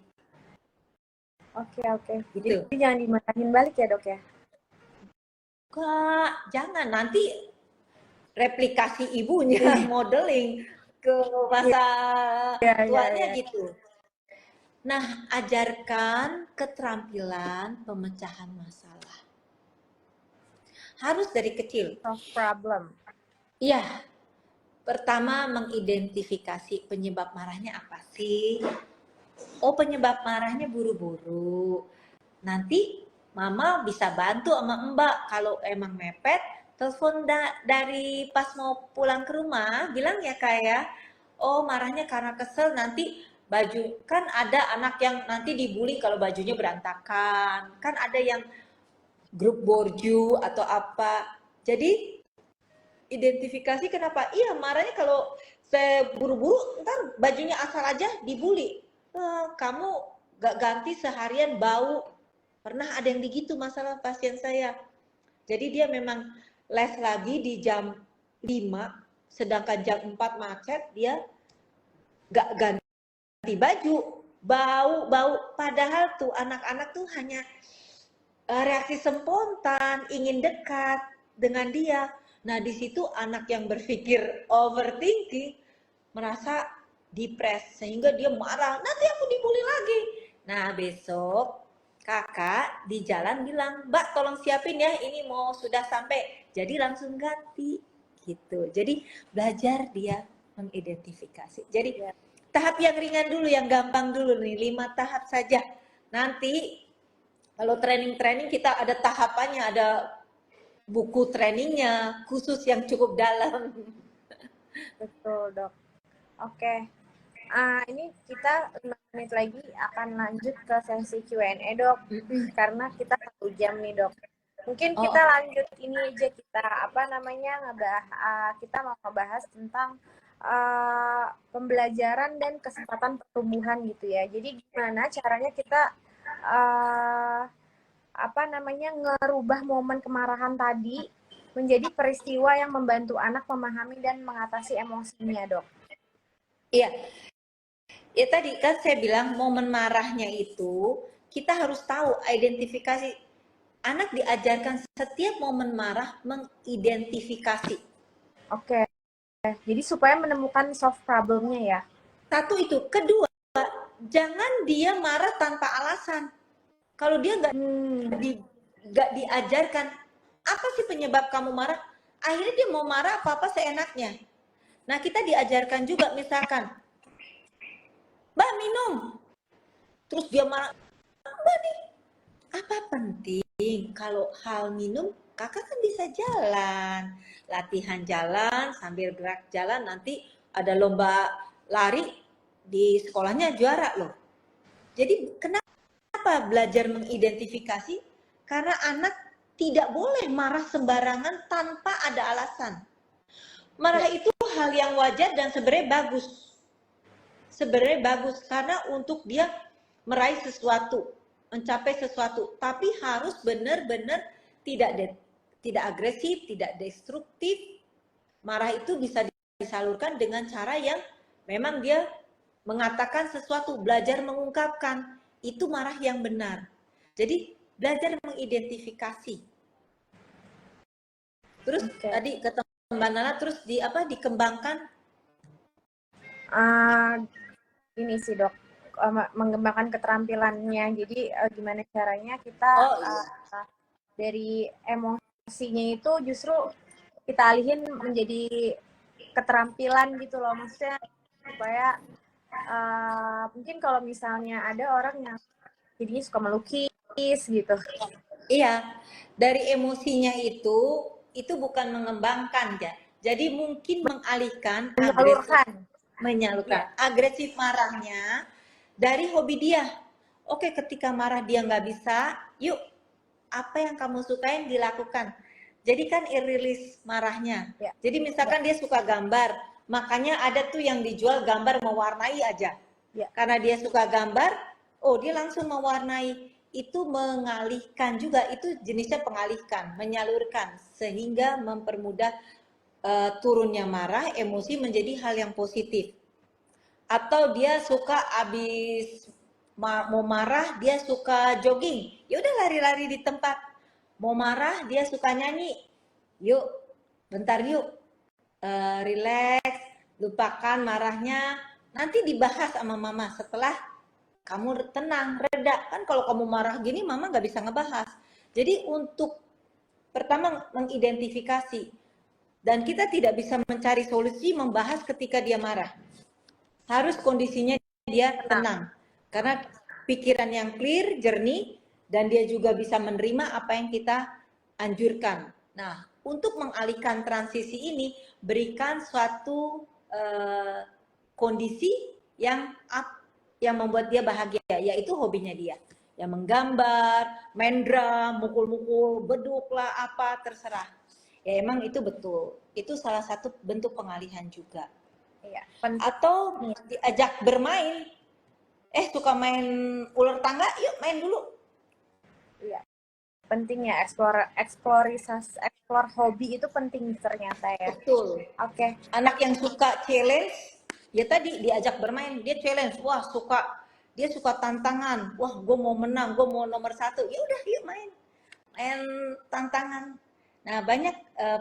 Oke. Gitu. Jadi jangan dimarahin balik ya, Dok ya? Kak, jangan, nanti replikasi ibunya, modeling ke masa tuanya gitu. Nah, ajarkan keterampilan pemecahan masalah. Harus dari kecil. Solve problem. Iya. Pertama, mengidentifikasi penyebab marahnya apa sih? Oh, penyebab marahnya buru-buru. Nanti mama bisa bantu sama mbak. Kalau emang mepet, telepon dari pas mau pulang ke rumah, bilang ya kayak, oh marahnya karena kesel, nanti baju, kan ada anak yang nanti dibully kalau bajunya berantakan, kan ada yang grup borju atau apa. Jadi identifikasi kenapa, iya marahnya kalau saya buru-buru, ntar bajunya asal aja dibully. Kamu gak ganti seharian bau. Pernah ada yang begitu masalah pasien saya. Jadi dia memang les lagi di jam 5, sedangkan jam 4 macet, dia gak ganti baju, bau. Padahal tuh anak-anak tuh hanya reaksi spontan, ingin dekat dengan dia. Nah, di situ anak yang berpikir overthinking merasa depres sehingga dia marah, nanti aku dibully lagi. Nah, besok kakak di jalan bilang, mbak tolong siapin ya, ini mau sudah sampai, jadi langsung ganti gitu. Jadi belajar dia mengidentifikasi. Jadi tahap yang ringan dulu, yang gampang dulu nih, 5 tahap saja. Nanti kalau training kita ada tahapannya, ada buku trainingnya khusus yang cukup dalam. Betul, Dok. Oke. Ini kita 5 menit lagi akan lanjut ke sesi Q&A, Dok. Karena kita 1 jam nih, Dok. Mungkin kita lanjut ini aja, kita kita mau ngebahas tentang pembelajaran dan kesempatan pertumbuhan gitu ya. Jadi gimana caranya kita ngerubah momen kemarahan tadi menjadi peristiwa yang membantu anak memahami dan mengatasi emosinya, Dok. Iya. Ya tadi kan saya bilang momen marahnya itu kita harus tahu identifikasi. Anak diajarkan setiap momen marah mengidentifikasi. Oke. Jadi supaya menemukan soft problemnya ya. Satu itu. Kedua, jangan dia marah tanpa alasan. Kalau dia nggak diajarkan apa sih penyebab kamu marah, akhirnya dia mau marah apa-apa seenaknya. Nah, kita diajarkan juga misalkan, mbak minum, terus dia marah, mbak nih, apa penting kalau hal minum, kakak kan bisa jalan, latihan jalan sambil gerak jalan, nanti ada lomba lari di sekolahnya juara loh. Jadi kenapa belajar mengidentifikasi? Karena anak tidak boleh marah sembarangan tanpa ada alasan. Marah itu hal yang wajar dan sebenarnya bagus. Sebenarnya bagus karena untuk dia meraih sesuatu, mencapai sesuatu, tapi harus benar-benar tidak agresif, tidak destruktif. Marah itu bisa disalurkan dengan cara yang memang dia mengatakan sesuatu, belajar mengungkapkan, itu marah yang benar. Jadi belajar mengidentifikasi Terus Oke. tadi kata Mbak Nana, terus dikembangkan. Ini sih dok, mengembangkan keterampilannya. Jadi gimana caranya kita Oh iya, dari emosinya itu justru kita alihin menjadi keterampilan gitu loh, maksudnya supaya mungkin kalau misalnya ada orang yang jadinya suka melukis gitu. iya. Dari emosinya itu bukan mengembangkan ya. Jadi mungkin mengalihkan Menyalurkan. menyalurkan Iya. agresif marahnya dari hobi dia. Oke, ketika marah dia nggak bisa, yuk apa yang kamu sukain dilakukan. Jadi kan irilis marahnya. Ya. Jadi misalkan dia suka gambar, makanya ada tuh yang dijual gambar mewarnai aja. Ya. Karena dia suka gambar, oh dia langsung mewarnai. Itu mengalihkan juga, itu jenisnya pengalihkan, menyalurkan sehingga mempermudah turunnya marah, emosi menjadi hal yang positif. Atau dia suka abis mau marah, dia suka jogging, ya udah lari-lari di tempat. Mau marah, dia suka nyanyi, yuk bentar yuk, relax, lupakan marahnya, nanti dibahas sama mama setelah kamu tenang, reda. Kan kalau kamu marah gini, mama nggak bisa ngebahas. Jadi untuk pertama mengidentifikasi, dan kita tidak bisa mencari solusi membahas ketika dia marah. Harus kondisinya dia tenang. Karena pikiran yang clear, jernih, dan dia juga bisa menerima apa yang kita anjurkan. Nah, untuk mengalihkan transisi ini, berikan suatu kondisi yang membuat dia bahagia, yaitu hobinya dia. Yang menggambar, main drum, mukul-mukul, beduk lah, apa, terserah. Ya emang itu betul. Itu salah satu bentuk pengalihan juga. Iya. Atau diajak bermain. Suka main ular tangga, yuk main dulu. Iya. Penting ya, explore hobi itu penting ternyata ya. Betul. Oke. Anak yang suka challenge, ya tadi diajak bermain, dia challenge, wah dia suka tantangan, wah gue mau menang, gue mau nomor 1, ya udah yuk main tantangan. Nah banyak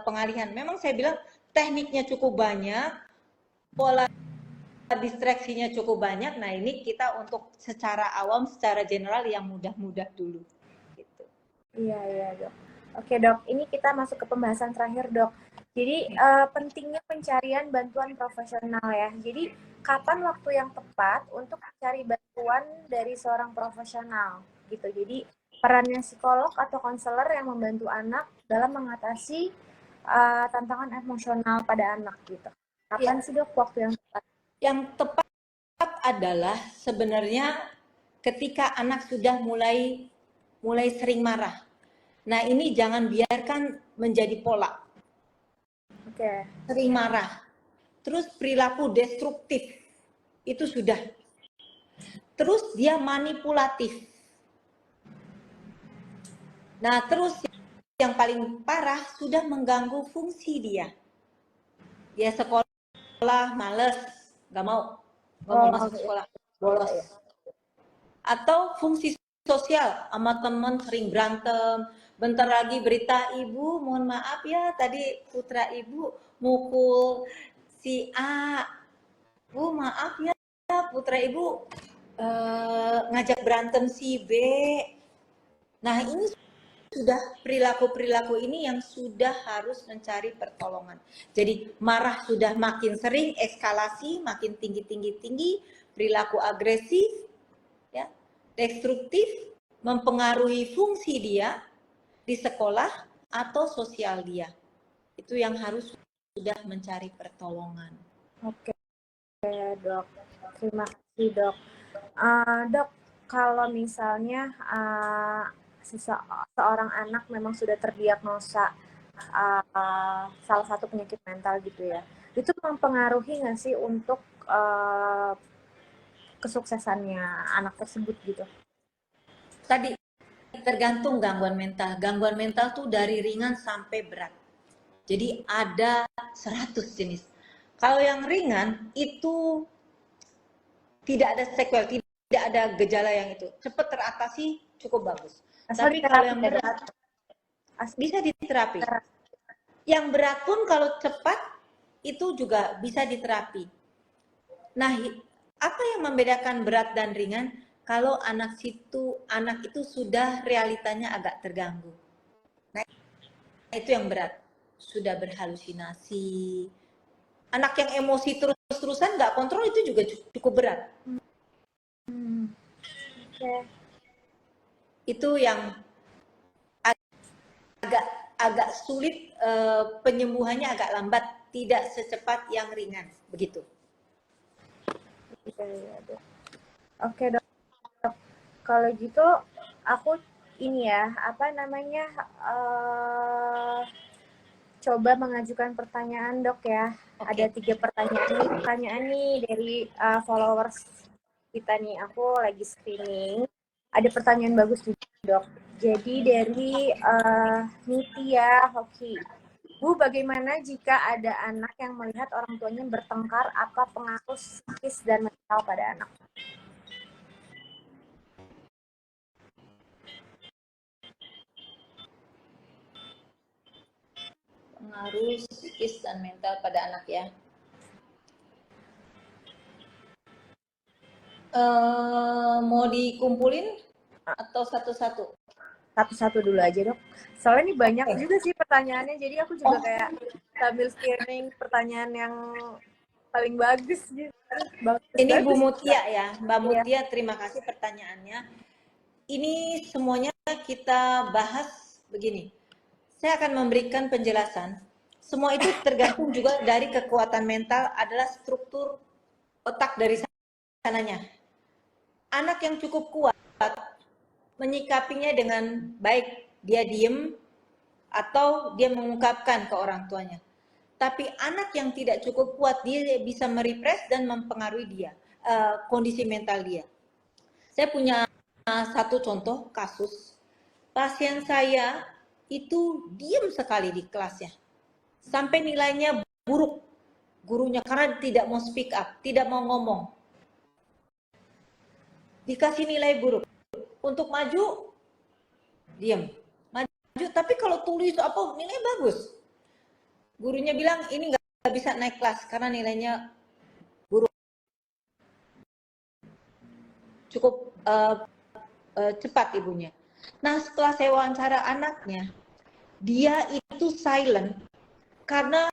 pengalihan. Memang saya bilang tekniknya cukup banyak, pola distraksinya cukup banyak. Nah ini kita untuk secara awam, secara general yang mudah-mudah dulu. Gitu. Iya dok. Oke dok, ini kita masuk ke pembahasan terakhir dok. Jadi pentingnya pencarian bantuan profesional ya. Jadi kapan waktu yang tepat untuk mencari bantuan dari seorang profesional gitu. Jadi perannya psikolog atau konselor yang membantu anak dalam mengatasi tantangan emosional pada anak gitu. Kapan sih dok waktu yang tepat? Yang tepat adalah sebenarnya ketika anak sudah mulai sering marah. Nah ini jangan biarkan menjadi pola. Oke. Sering marah, terus perilaku destruktif, itu sudah. Terus dia manipulatif. Nah terus yang paling parah sudah mengganggu fungsi dia. Dia sekolah males, nggak mau masuk sekolah, bolos. Atau fungsi sosial, sama teman sering berantem, bentar lagi berita ibu, mohon maaf ya tadi putra ibu mukul si A, bu maaf ya putra ibu ngajak berantem si B. Nah ini sudah perilaku-perilaku ini yang sudah harus mencari pertolongan. Jadi marah sudah makin sering, eskalasi makin tinggi, perilaku agresif, ya, destruktif, mempengaruhi fungsi dia di sekolah atau sosial dia. Itu yang harus sudah mencari pertolongan. Oke dok, terima kasih dok. Dok, kalau misalnya seorang anak memang sudah terdiagnosa salah satu penyakit mental gitu ya, itu mempengaruhi nggak sih untuk kesuksesannya anak tersebut gitu? Tadi tergantung gangguan mental. Gangguan mental tuh dari ringan sampai berat. Jadi ada 100 jenis. Kalau yang ringan itu tidak ada sequel, tidak ada gejala yang itu. Cepat teratasi, cukup bagus. Asal Tapi kalau yang ya, berat bisa diterapi. Yang berat pun kalau cepat itu juga bisa diterapi. Nah, apa yang membedakan berat dan ringan? Kalau anak itu sudah realitanya agak terganggu. Nah, itu yang berat. Sudah berhalusinasi. Anak yang emosi terus-terusan nggak kontrol itu juga cukup berat. Okay. Itu yang agak sulit, penyembuhannya agak lambat, tidak secepat yang ringan, begitu. Oke, Dok. Kalau gitu aku ini ya, apa namanya, coba mengajukan pertanyaan, Dok ya. Ada 3 pertanyaan nih dari followers kita nih. Aku lagi screening. Ada pertanyaan bagus nih, Dok. Jadi dari Nitia Hoki. Bu, bagaimana jika ada anak yang melihat orang tuanya bertengkar? Apa pengaruh psikis dan mental pada anak? Pengaruh psikis dan mental pada anak ya. Mau dikumpulin atau satu-satu? Satu-satu dulu aja, Dok. Soalnya ini banyak juga sih pertanyaannya, jadi aku juga kayak sambil screening pertanyaan yang paling bagus gitu. Ini Bagus. Bu Mutia ya, Mbak Iya. Mutia, terima kasih pertanyaannya. Ini semuanya kita bahas begini. Saya akan memberikan penjelasan. Semua itu tergantung juga dari kekuatan mental adalah struktur otak dari sananya. Anak yang cukup kuat menyikapinya dengan baik, dia diem atau dia mengungkapkan ke orang tuanya. Tapi anak yang tidak cukup kuat, dia bisa merepress dan mempengaruhi dia, kondisi mental dia. Saya punya satu contoh kasus, pasien saya itu diam sekali di kelasnya, sampai nilainya buruk gurunya karena tidak mau speak up, tidak mau ngomong, dikasih nilai buruk. Untuk maju, diam, maju, tapi kalau tulis apa nilai bagus. Gurunya bilang ini nggak bisa naik kelas karena nilainya buruk. Cukup cepat ibunya. Nah, setelah saya wawancara anaknya, dia itu silent karena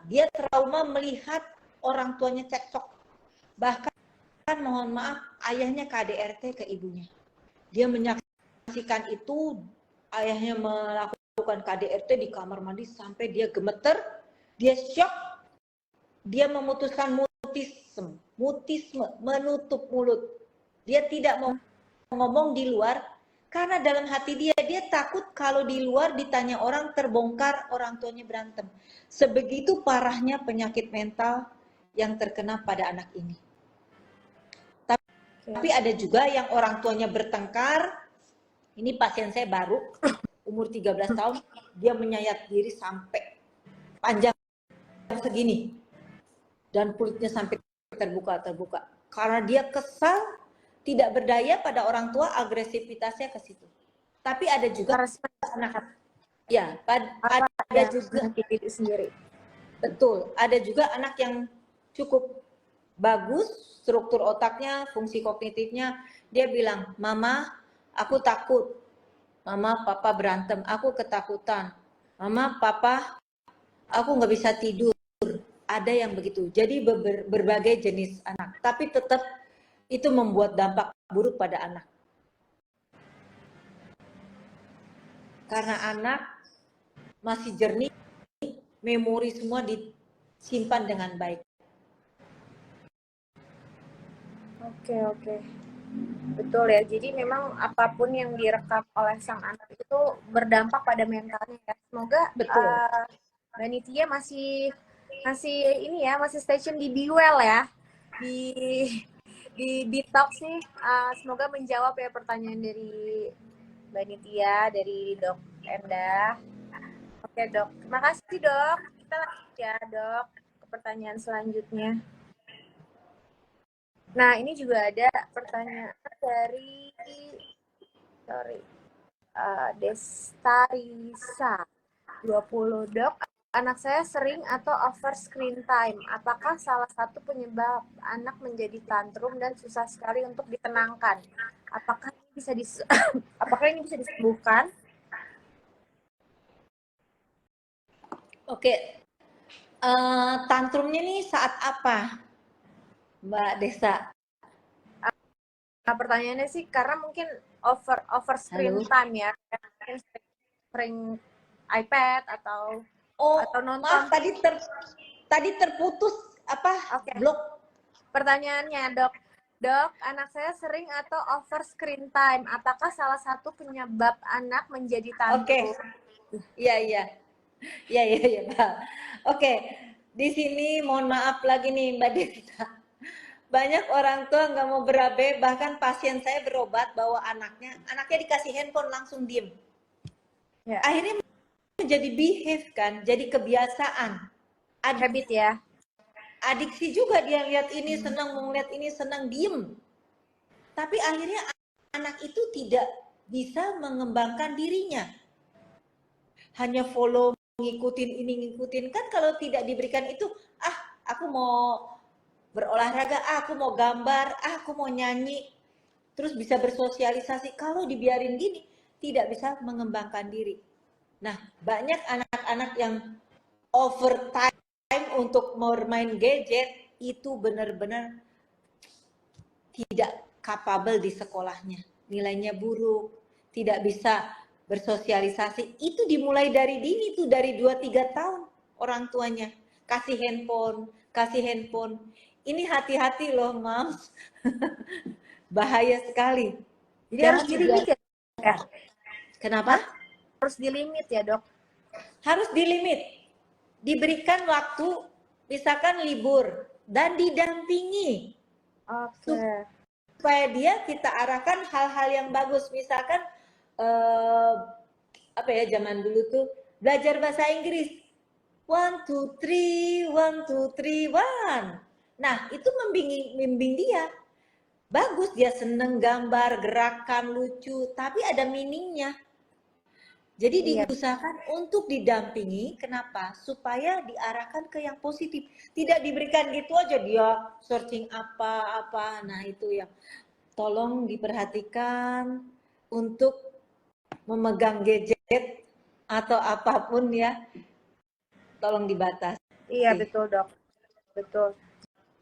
dia trauma melihat orang tuanya cekcok. Bahkan mohon maaf, ayahnya KDRT ke ibunya. Dia menyaksikan itu, ayahnya melakukan KDRT di kamar mandi sampai dia gemeter, dia shock, dia memutuskan mutisme, menutup mulut. Dia tidak mau ngomong di luar karena dalam hati dia takut kalau di luar ditanya orang terbongkar orang tuanya berantem. Sebegitu parahnya penyakit mental yang terkena pada anak ini. Tapi ada juga yang orang tuanya bertengkar. Ini pasien saya baru, umur 13 tahun, dia menyayat diri sampai panjang segini. Dan kulitnya sampai terbuka. Karena dia kesal, tidak berdaya pada orang tua, agresivitasnya ke situ. Tapi ada juga anak, ya, ada juga sendiri. Betul, ada juga anak yang cukup bagus, struktur otaknya, fungsi kognitifnya, dia bilang, mama, aku takut, mama, papa berantem, aku ketakutan, mama, papa, aku nggak bisa tidur. Ada yang begitu, jadi berbagai jenis anak, tapi tetap itu membuat dampak buruk pada anak. Karena anak masih jernih, memori semua disimpan dengan baik. Oke. Betul ya. Jadi memang apapun yang direkam oleh sang anak itu berdampak pada mentalnya ya. Semoga Mbak Nitia masih ini ya, masih stay tune di Be Well ya. Di Detox nih. Semoga menjawab ya pertanyaan dari Mbak Nitia, dari Dok Endah. Oke, Dok. Terima kasih, Dok. Kita lanjut ya, Dok, ke pertanyaan selanjutnya. Nah, ini juga ada pertanyaan dari Destarisa 20, Dok. anak saya sering atau over screen time. Apakah salah satu penyebab anak menjadi tantrum dan susah sekali untuk ditenangkan? Apakah ini bisa apakah ini bisa disembuhkan? Oke, tantrumnya nih saat apa, Mbak Desa? Nah, pertanyaannya sih karena mungkin over screen Halo? time ya. Mungkin sering iPad atau Oh, nonton. maaf tadi terputus apa? Oke. Blok. Pertanyaannya, Dok. Dok, anak saya sering atau over screen time. Apakah salah satu penyebab anak menjadi Oke. tantrum? Iya, iya. Iya, iya, iya, Pak. Oke. Di sini mohon maaf lagi nih Mbak Desa. Banyak orang tua nggak mau berabe, bahkan pasien saya berobat bawa anaknya dikasih handphone langsung diem. Ya, Akhirnya menjadi behave kan, jadi kebiasaan. habit ya. Adiksi juga, dia lihat ini senang, mau lihat ini senang, diem. Tapi akhirnya anak itu tidak bisa mengembangkan dirinya. Hanya follow, ngikutin ini, ngikutin. Kan kalau tidak diberikan itu, aku mau berolahraga, aku mau gambar, aku mau nyanyi. Terus bisa bersosialisasi. Kalau dibiarin gini, tidak bisa mengembangkan diri. Nah, banyak anak-anak yang overtime untuk bermain gadget, itu benar-benar tidak capable di sekolahnya, nilainya buruk, tidak bisa bersosialisasi. Itu dimulai dari dini tuh, dari 2-3 tahun orang tuanya kasih handphone. Ini hati-hati loh, Mams. Bahaya sekali. Jadi harus Jangan dilimit dibiarkan. ya. Kenapa? Harus dilimit ya, Dok. Harus dilimit. Diberikan waktu, misalkan libur, dan didampingi. Oke. Supaya dia kita arahkan hal-hal yang bagus. Misalkan eh, apa ya, zaman dulu tuh belajar bahasa Inggris, 1 2 3 1 2 3 1. Nah, itu membimbing dia. Bagus, dia seneng gambar, gerakan lucu, tapi ada meaningnya. Jadi Iya. diusahakan untuk didampingi. Kenapa? Supaya diarahkan ke yang positif. Tidak diberikan gitu aja, dia searching apa-apa. Nah, itu yang tolong diperhatikan untuk memegang gadget atau apapun ya, tolong dibatasi. Iya, betul, Dok. Betul.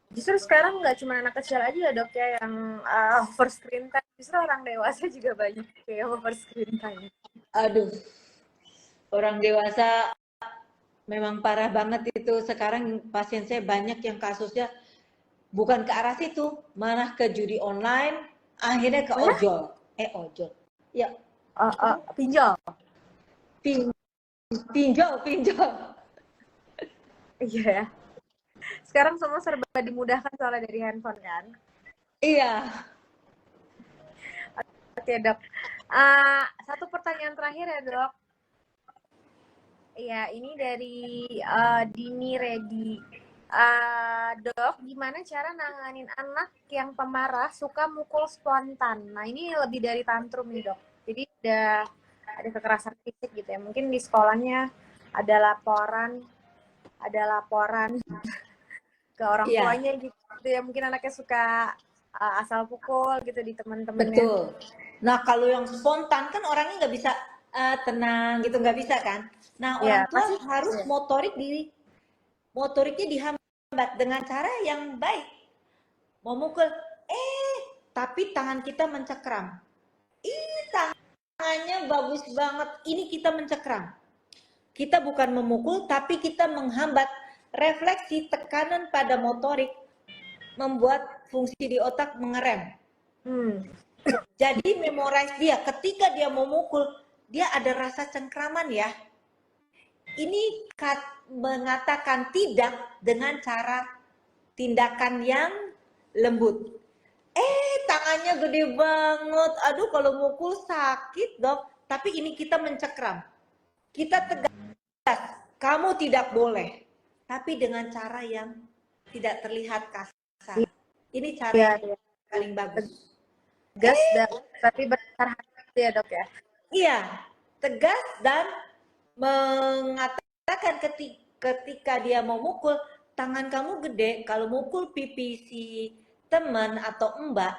Justru sekarang nggak cuma anak kecil aja ya, Dok, ya, yang over screen time. Justru orang dewasa juga banyak yang over screen time. Aduh, orang dewasa memang parah banget itu. Sekarang pasien saya banyak yang kasusnya bukan ke arah situ, malah ke judi online, akhirnya ke ojol. Ojol. Ya, Pinjol. pinjol. Iya ya. Sekarang semua serba dimudahkan soalnya dari handphone kan. Iya. Oke, Dok. Satu pertanyaan terakhir ya, Dok. Iya, ini dari Dini Redi. Dok, gimana cara nanganin anak yang pemarah suka mukul spontan? Nah, ini lebih dari tantrum nih, Dok. Jadi ada kekerasan fisik gitu ya. Mungkin di sekolahnya ada laporan ke orang Iya, tuanya gitu ya. Mungkin anaknya suka asal pukul gitu di teman-temannya. betul. Nah, kalau yang spontan kan orangnya nggak bisa tenang gitu, nggak bisa kan. Nah, Iya, orang tua pasti. harus Ya. motoriknya dihambat dengan cara yang baik. Mau mukul, tapi tangan kita mencekram. Ini tangannya bagus banget, ini kita mencekram. Kita bukan memukul, tapi kita menghambat. Refleksi tekanan pada motorik membuat fungsi di otak mengerem. Jadi memorize dia, ketika dia mau mukul, dia ada rasa cengkraman ya. Ini mengatakan tidak dengan cara tindakan yang lembut. Tangannya gede banget, aduh kalau mukul sakit dok. Tapi ini kita mencekram, kita tegas, kamu tidak boleh. Tapi dengan cara yang tidak terlihat kasar. Ini cara Iya, yang paling bagus. Tegas tapi besar hati ya, Dok ya. Iya, tegas dan mengatakan kan ketika dia mau mukul, tangan kamu gede, kalau mukul pipi si teman atau mbak,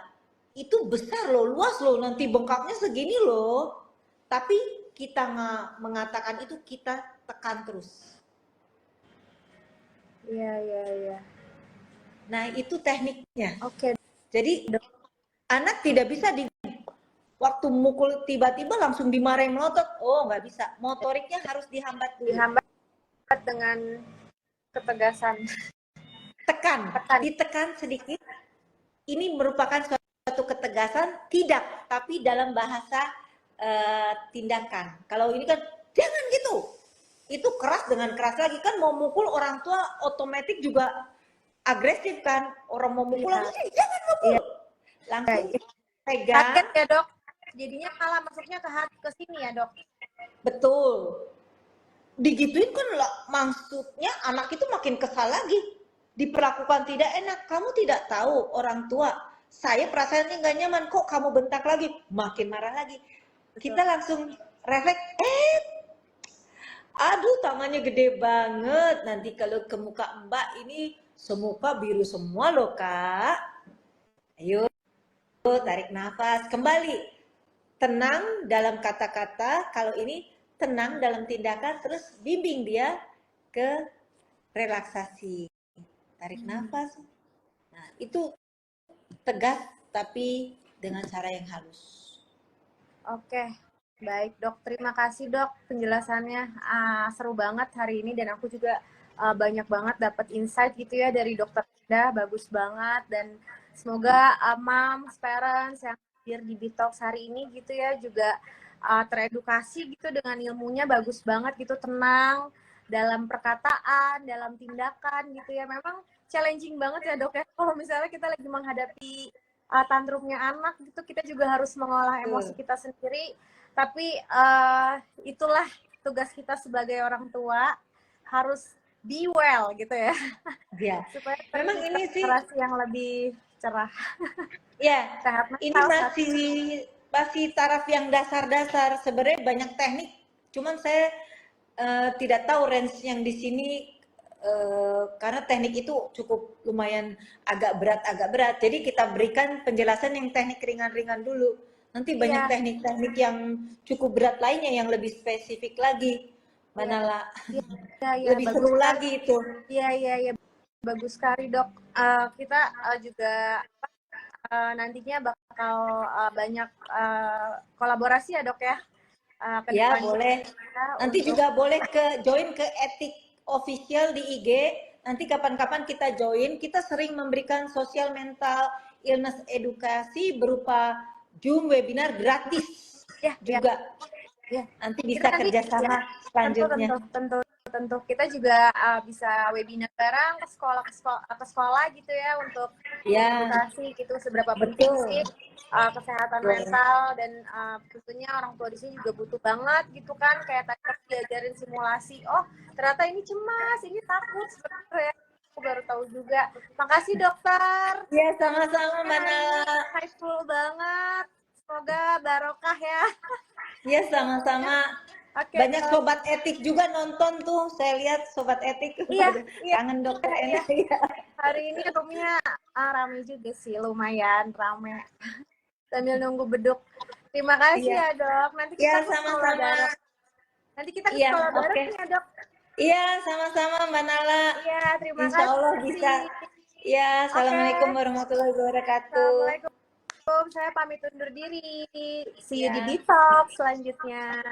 itu besar loh, luas loh, nanti bengkaknya segini loh. Tapi kita nggak mengatakan itu, kita tekan terus. Iya. Nah, itu tekniknya. Oke. Jadi anak tidak bisa waktu mukul tiba-tiba langsung dimarahin melotot. Oh, nggak bisa. Motoriknya harus dihambat dulu. Dihambat dengan ketegasan. Tekan, ditekan sedikit. Ini merupakan suatu ketegasan, tidak, tapi dalam bahasa tindakan. Kalau ini kan jangan gitu. Itu keras dengan keras lagi, kan mau mukul orang tua otomatis juga agresif kan. Orang mau mukul langsung jangan mukul. Langsung pegang. Kaget ya, Dok. Jadinya malah masuknya ke hati, ke sini ya, Dok. Betul. Digituin kan maksudnya anak itu makin kesal lagi. Diperlakukan tidak enak. Kamu tidak tahu orang tua. Saya perasaannya nggak nyaman. Kok kamu bentak lagi? Makin marah lagi. Kita langsung refleks. Aduh, tangannya gede banget. Nanti kalau ke muka Mbak ini semuka biru semua loh, Kak. Ayo, tarik nafas. Kembali. Tenang dalam kata-kata. Kalau ini tenang dalam tindakan, terus bimbing dia ke relaksasi. Tarik nafas. Nah, itu tegas tapi dengan cara yang halus. Oke, baik Dok. Terima kasih Dok penjelasannya. Seru banget hari ini dan aku juga banyak banget dapat insight gitu ya dari Dokter Indah. Bagus banget dan semoga moms, parents yang hadir di Bitox hari ini gitu ya juga teredukasi gitu dengan ilmunya bagus banget gitu, tenang dalam perkataan, dalam tindakan gitu ya. Memang challenging banget ya Dok ya kalau misalnya kita lagi menghadapi tantrumnya anak gitu, kita juga harus mengolah emosi kita sendiri, tapi itulah tugas kita sebagai orang tua, harus be well gitu ya. Ya. Supaya memang ini sih yang lebih cerah. Ya, Sehat mental, ini masih taraf yang dasar-dasar. Sebenarnya banyak teknik, cuman saya tidak tahu range yang di sini karena teknik itu cukup lumayan agak berat. Jadi kita berikan penjelasan yang teknik ringan-ringan dulu. Nanti banyak teknik-teknik yang cukup berat lainnya yang lebih spesifik lagi. Manala lebih seru lagi itu. Iya. Bagus sekali Dok. Kita juga nantinya bakal banyak kolaborasi ya Dok ya. Ya boleh. Nanti juga boleh join ke Etik Official di IG. Nanti kapan-kapan kita join. Kita sering memberikan sosial mental illness edukasi berupa Zoom webinar gratis juga. Ya. Nanti bisa kerjasama selanjutnya. Tentu kita juga bisa webinar bareng ke sekolah gitu ya untuk edukasi gitu seberapa penting sih kesehatan mental, dan tentunya orang tua di sini juga butuh banget gitu kan, kayak tadi diajarin simulasi, oh ternyata ini cemas, ini takut sebenarnya, aku baru tahu juga. Makasih dokter. Ya sama-sama Mana. Insightful banget, semoga barokah ya. Ya sama-sama. Banyak sobat etik juga nonton tuh, saya lihat sobat etik. Iya. Kangen dokter enak. Hari ini roomnya rame juga sih, lumayan rame. Sambil nunggu beduk. Terima kasih ya Dok. Nanti kita ke sekolah bareng. Nanti kita ke sekolah bareng ya Dok. Iya sama-sama Mbak Nala. Iya, terima kasih. Insya Allah bisa. Ya, assalamualaikum warahmatullahi wabarakatuh. Assalamualaikum. Saya pamit undur diri. See you di Bitox selanjutnya.